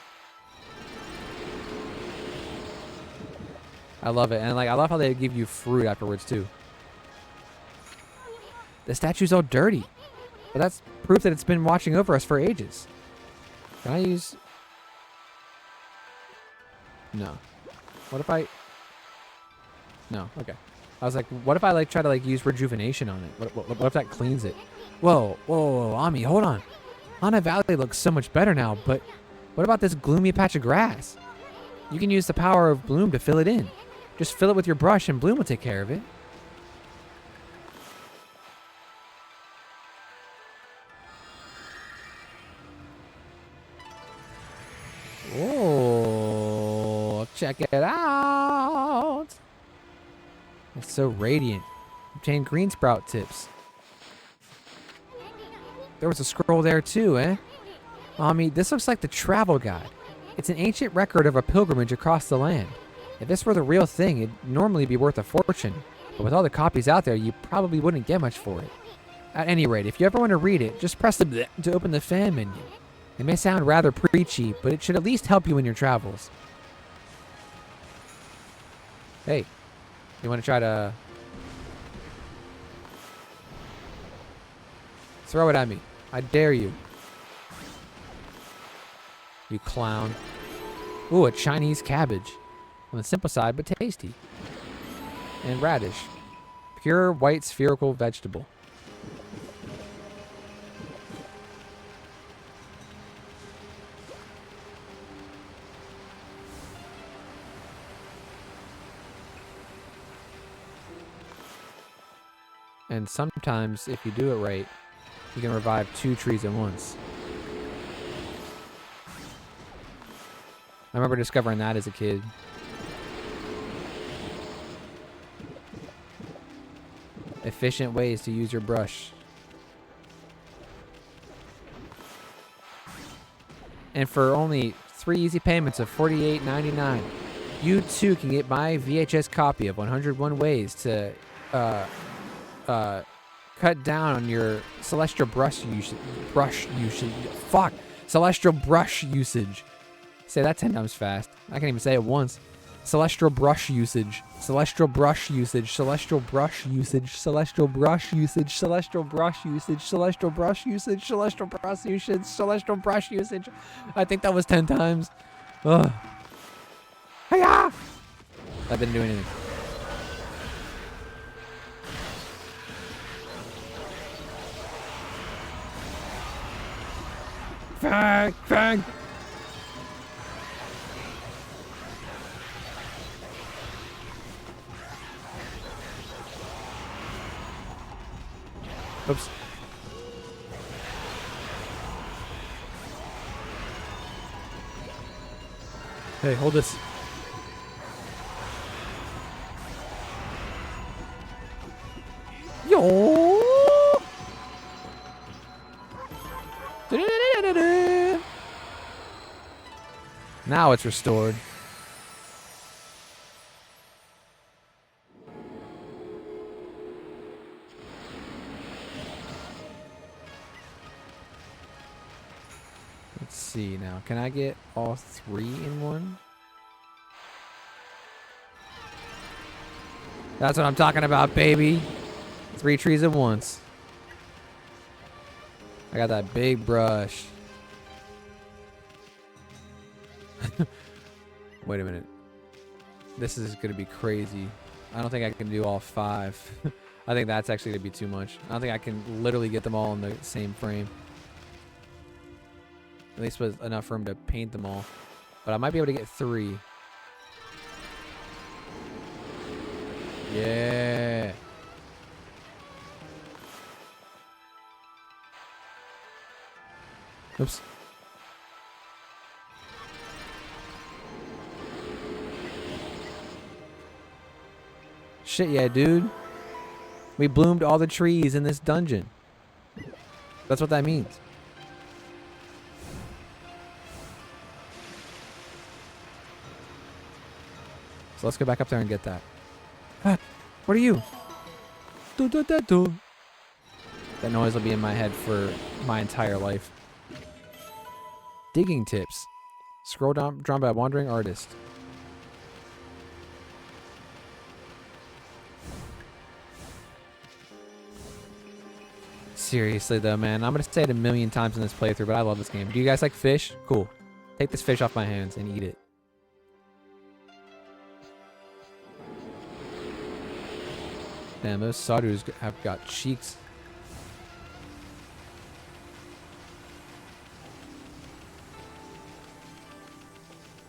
I love it. And I love how they give you fruit afterwards too. The statue's all dirty. But that's proof that it's been watching over us for ages. Can I use... No. What if I... No, okay. I was like, what if I try to use rejuvenation on it? What if that cleans it? Whoa, Ammy, hold on. Hana Valley looks so much better now, but what about this gloomy patch of grass? You can use the power of bloom to fill it in. Just fill it with your brush and bloom will take care of it. Oh, check it out. It's so radiant. Obtain green sprout tips. There was a scroll there too, eh? Ammy, this looks like the travel guide. It's an ancient record of a pilgrimage across the land. If this were the real thing, it'd normally be worth a fortune. But with all the copies out there, you probably wouldn't get much for it. At any rate, if you ever want to read it, just press the bleh to open the fan menu. It may sound rather preachy, but it should at least help you in your travels. Hey, you want to try to... Throw it at me. I dare you. You clown. Ooh, a Chinese cabbage. On the simple side, but tasty. And radish. Pure white spherical vegetable. And sometimes, if you do it right, you can revive 2 trees at once. I remember discovering that as a kid. Efficient ways to use your brush. And for only 3 easy payments of $48.99, you too can get my VHS copy of 101 Ways to cut down on your celestial brush usage. Celestial brush usage. Say that 10 times fast. I can't even say it once. Celestial brush usage. Celestial brush usage. Celestial brush usage. Celestial brush usage. Celestial brush usage. Celestial brush usage. Celestial brush usage. Celestial brush usage. I think that was 10 times. Ugh. Hiya! That didn't do anything. Fang! Fang! Oops. Hey, hold this. Yo! Now it's restored. see now. Can I get all 3 in one? That's what I'm talking about, baby. 3 trees at once. I got that big brush. Wait a minute. This is going to be crazy. I don't think I can do all 5. I think that's actually going to be too much. I don't think I can literally get them all in the same frame. At least with enough room to paint them all. But I might be able to get 3. Yeah. Oops. Shit, yeah, dude. We bloomed all the trees in this dungeon. That's what that means. So let's go back up there and get that. Ah, what are you? Do, do, do, do. That noise will be in my head for my entire life. Digging tips. Scroll down, drawn by a wandering artist. Seriously though, man, I'm gonna say it a million times in this playthrough, but I love this game. Do you guys like fish? Cool. Take this fish off my hands and eat it. Damn, those Sadhus have got cheeks.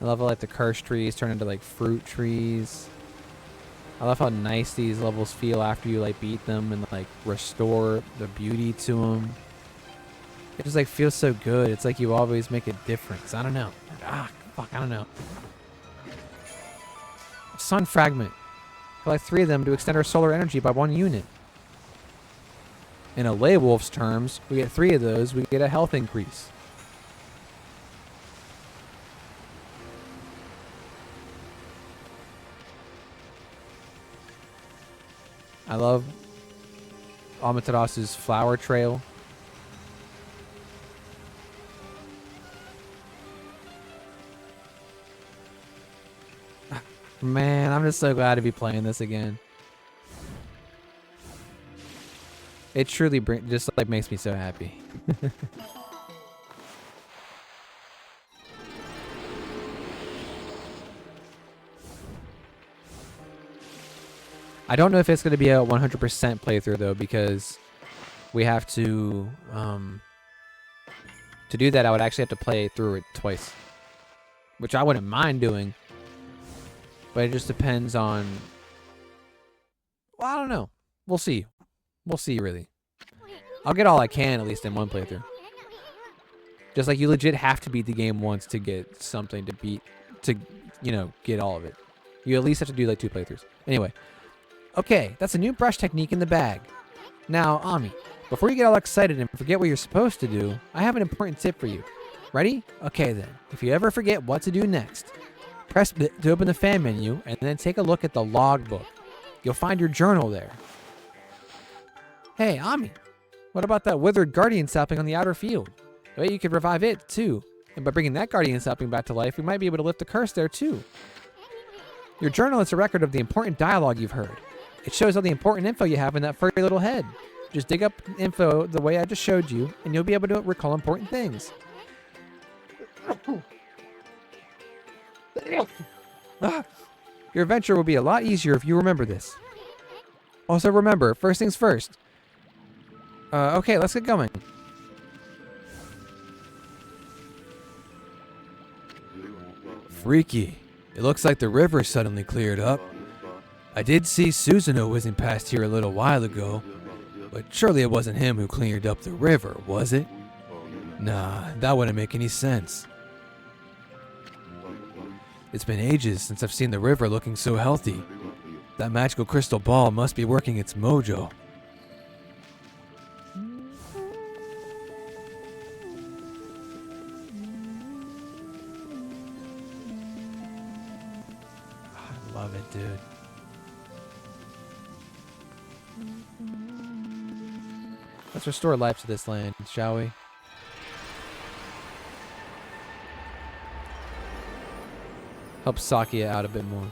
I love how like the cursed trees turn into like fruit trees. I love how nice these levels feel after you like beat them and like restore the beauty to them. It just like feels so good. It's like you always make a difference. I don't know. Fuck, I don't know. Sun fragment. Collect 3 of them to extend our solar energy by 1 unit. In a Lay Wolf's terms, we get 3 of those, we get a health increase. I love Amaterasu's flower trail. Man, I'm just so glad to be playing this again. It truly just like makes me so happy. I don't know if it's going to be a 100% playthrough though, because we have to do that I would actually have to play through it twice, which I wouldn't mind doing. But it just depends on... Well, I don't know. We'll see. We'll see, really. I'll get all I can, at least in one playthrough. Just like you legit have to beat the game once to get something to beat... To, you know, get all of it. You at least have to do, like, 2 playthroughs. Anyway. Okay, that's a new brush technique in the bag. Now, Ammy, before you get all excited and forget what you're supposed to do, I have an important tip for you. Ready? Okay, then. If you ever forget what to do next... Press B to open the fan menu, and then take a look at the logbook. You'll find your journal there. Hey, Ammy, what about that withered guardian sapling on the outer field? I bet you could revive it, too. And by bringing that guardian sapling back to life, we might be able to lift the curse there, too. Your journal is a record of the important dialogue you've heard. It shows all the important info you have in that furry little head. Just dig up info the way I just showed you, and you'll be able to recall important things. Your adventure will be a lot easier if you remember this. Also remember, first things first. Okay, let's get going. Freaky. It looks like the river suddenly cleared up. I did see Susanoo whizzing past here a little while ago, but surely it wasn't him who cleared up the river, was it? Nah, that wouldn't make any sense. It's been ages since I've seen the river looking so healthy. That magical crystal ball must be working its mojo. I love it, dude. Let's restore life to this land, shall we? Help Sakia out a bit more.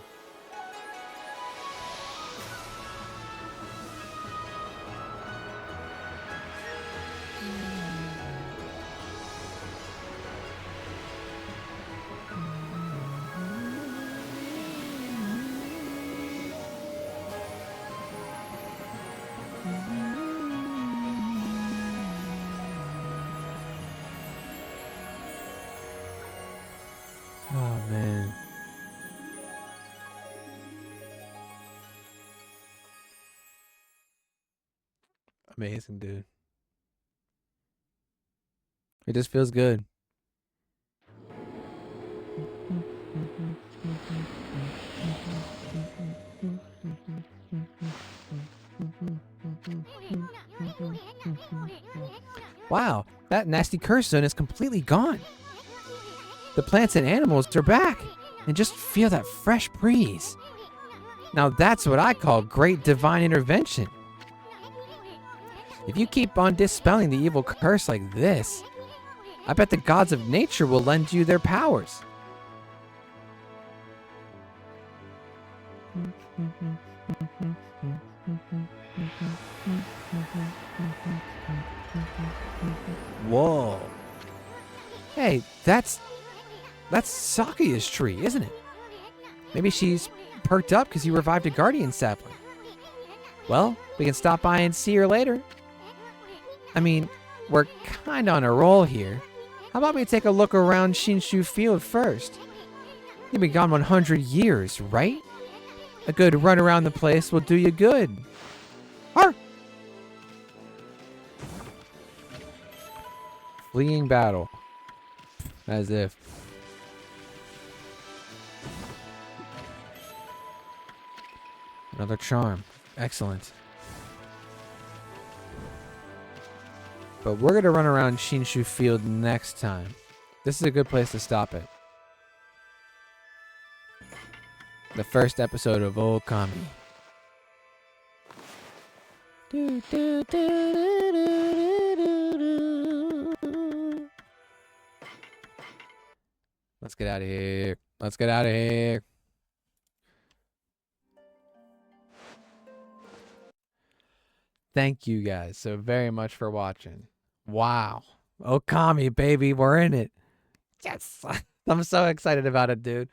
Oh, man. Amazing, dude. It just feels good. Wow, that nasty curse zone is completely gone. The plants and animals are back, and just feel that fresh breeze. Now that's what I call great divine intervention. If you keep on dispelling the evil curse like this, I bet the gods of nature will lend you their powers. Whoa. Hey, that's Sakia's tree, isn't it? Maybe she's perked up because you revived a guardian sapling. Well, we can stop by and see her later. I mean, we're kind of on a roll here. How about we take a look around Shinshu Field first? You've been gone 100 years, right? A good run around the place will do you good. Arr! Fleeing battle. As if. Another charm. Excellent. But we're going to run around Shinshu Field next time. This is a good place to stop it. The first episode of Okami. Let's get out of here. Let's get out of here. Thank you guys so very much for watching. Wow. Okami, baby. We're in it. Yes. I'm so excited about it, dude.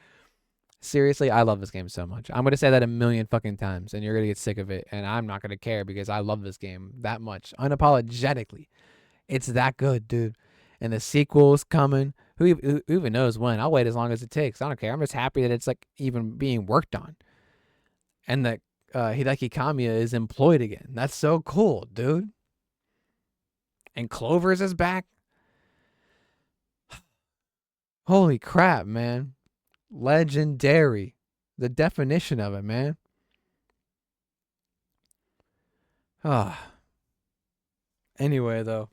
Seriously, I love this game so much. I'm going to say that a million fucking times, and you're going to get sick of it, and I'm not going to care because I love this game that much. Unapologetically. It's that good, dude. And the sequel's coming. Who even knows when? I'll wait as long as it takes. I don't care. I'm just happy that it's like even being worked on. And that Hideki Kamiya is employed again. That's so cool, dude. And CLOVERS is back. Holy crap, man. Legendary. The definition of it, man. Ah. Anyway, though.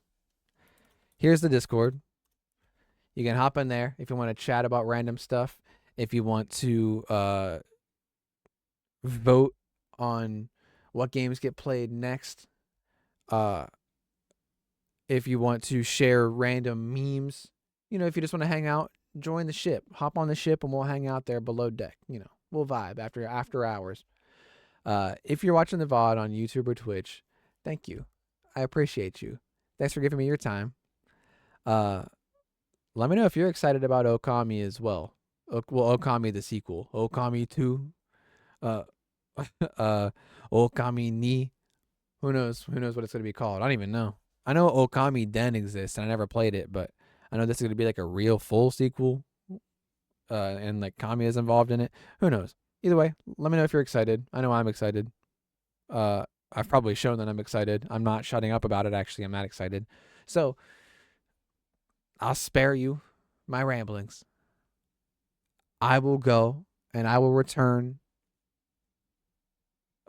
Here's the Discord. You can hop in there if you want to chat about random stuff. If you want to vote on what games get played next. If you want to share random memes. You know, if you just want to hang out, join the ship. Hop on the ship and we'll hang out there below deck. You know, we'll vibe after hours. If you're watching the VOD on YouTube or Twitch, thank you. I appreciate you. Thanks for giving me your time. Let me know if you're excited about Okami as well. Okami the sequel. Okami 2. Okami ni. Who knows? Who knows what it's going to be called? I don't even know. I know Okami Den exists, and I never played it, but I know this is going to be like a real full sequel. And like Kami is involved in it. Who knows? Either way, let me know if you're excited. I know I'm excited. I've probably shown that I'm excited. I'm not shutting up about it, actually. I'm not excited. So, I'll spare you my ramblings. I will go and I will return.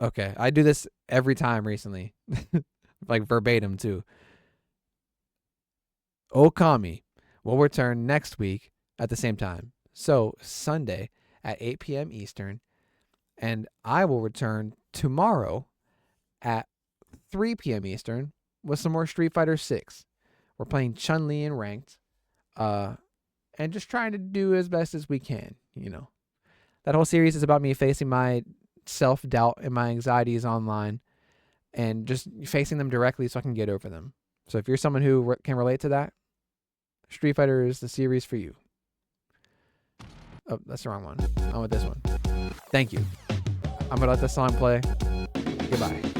Okay, I do this every time recently. Like verbatim too. Okami will return next week at the same time. So Sunday at 8 p.m. Eastern. And I will return tomorrow at 3 p.m. Eastern with some more Street Fighter 6. We're playing Chun-Li in ranked, and just trying to do as best as we can, you know. That whole series is about me facing my self-doubt and my anxieties online and just facing them directly so I can get over them. So if you're someone who can relate to that, Street Fighter is the series for you. Oh, that's the wrong one. I want this one. Thank you. I'm going to let this song play. Goodbye.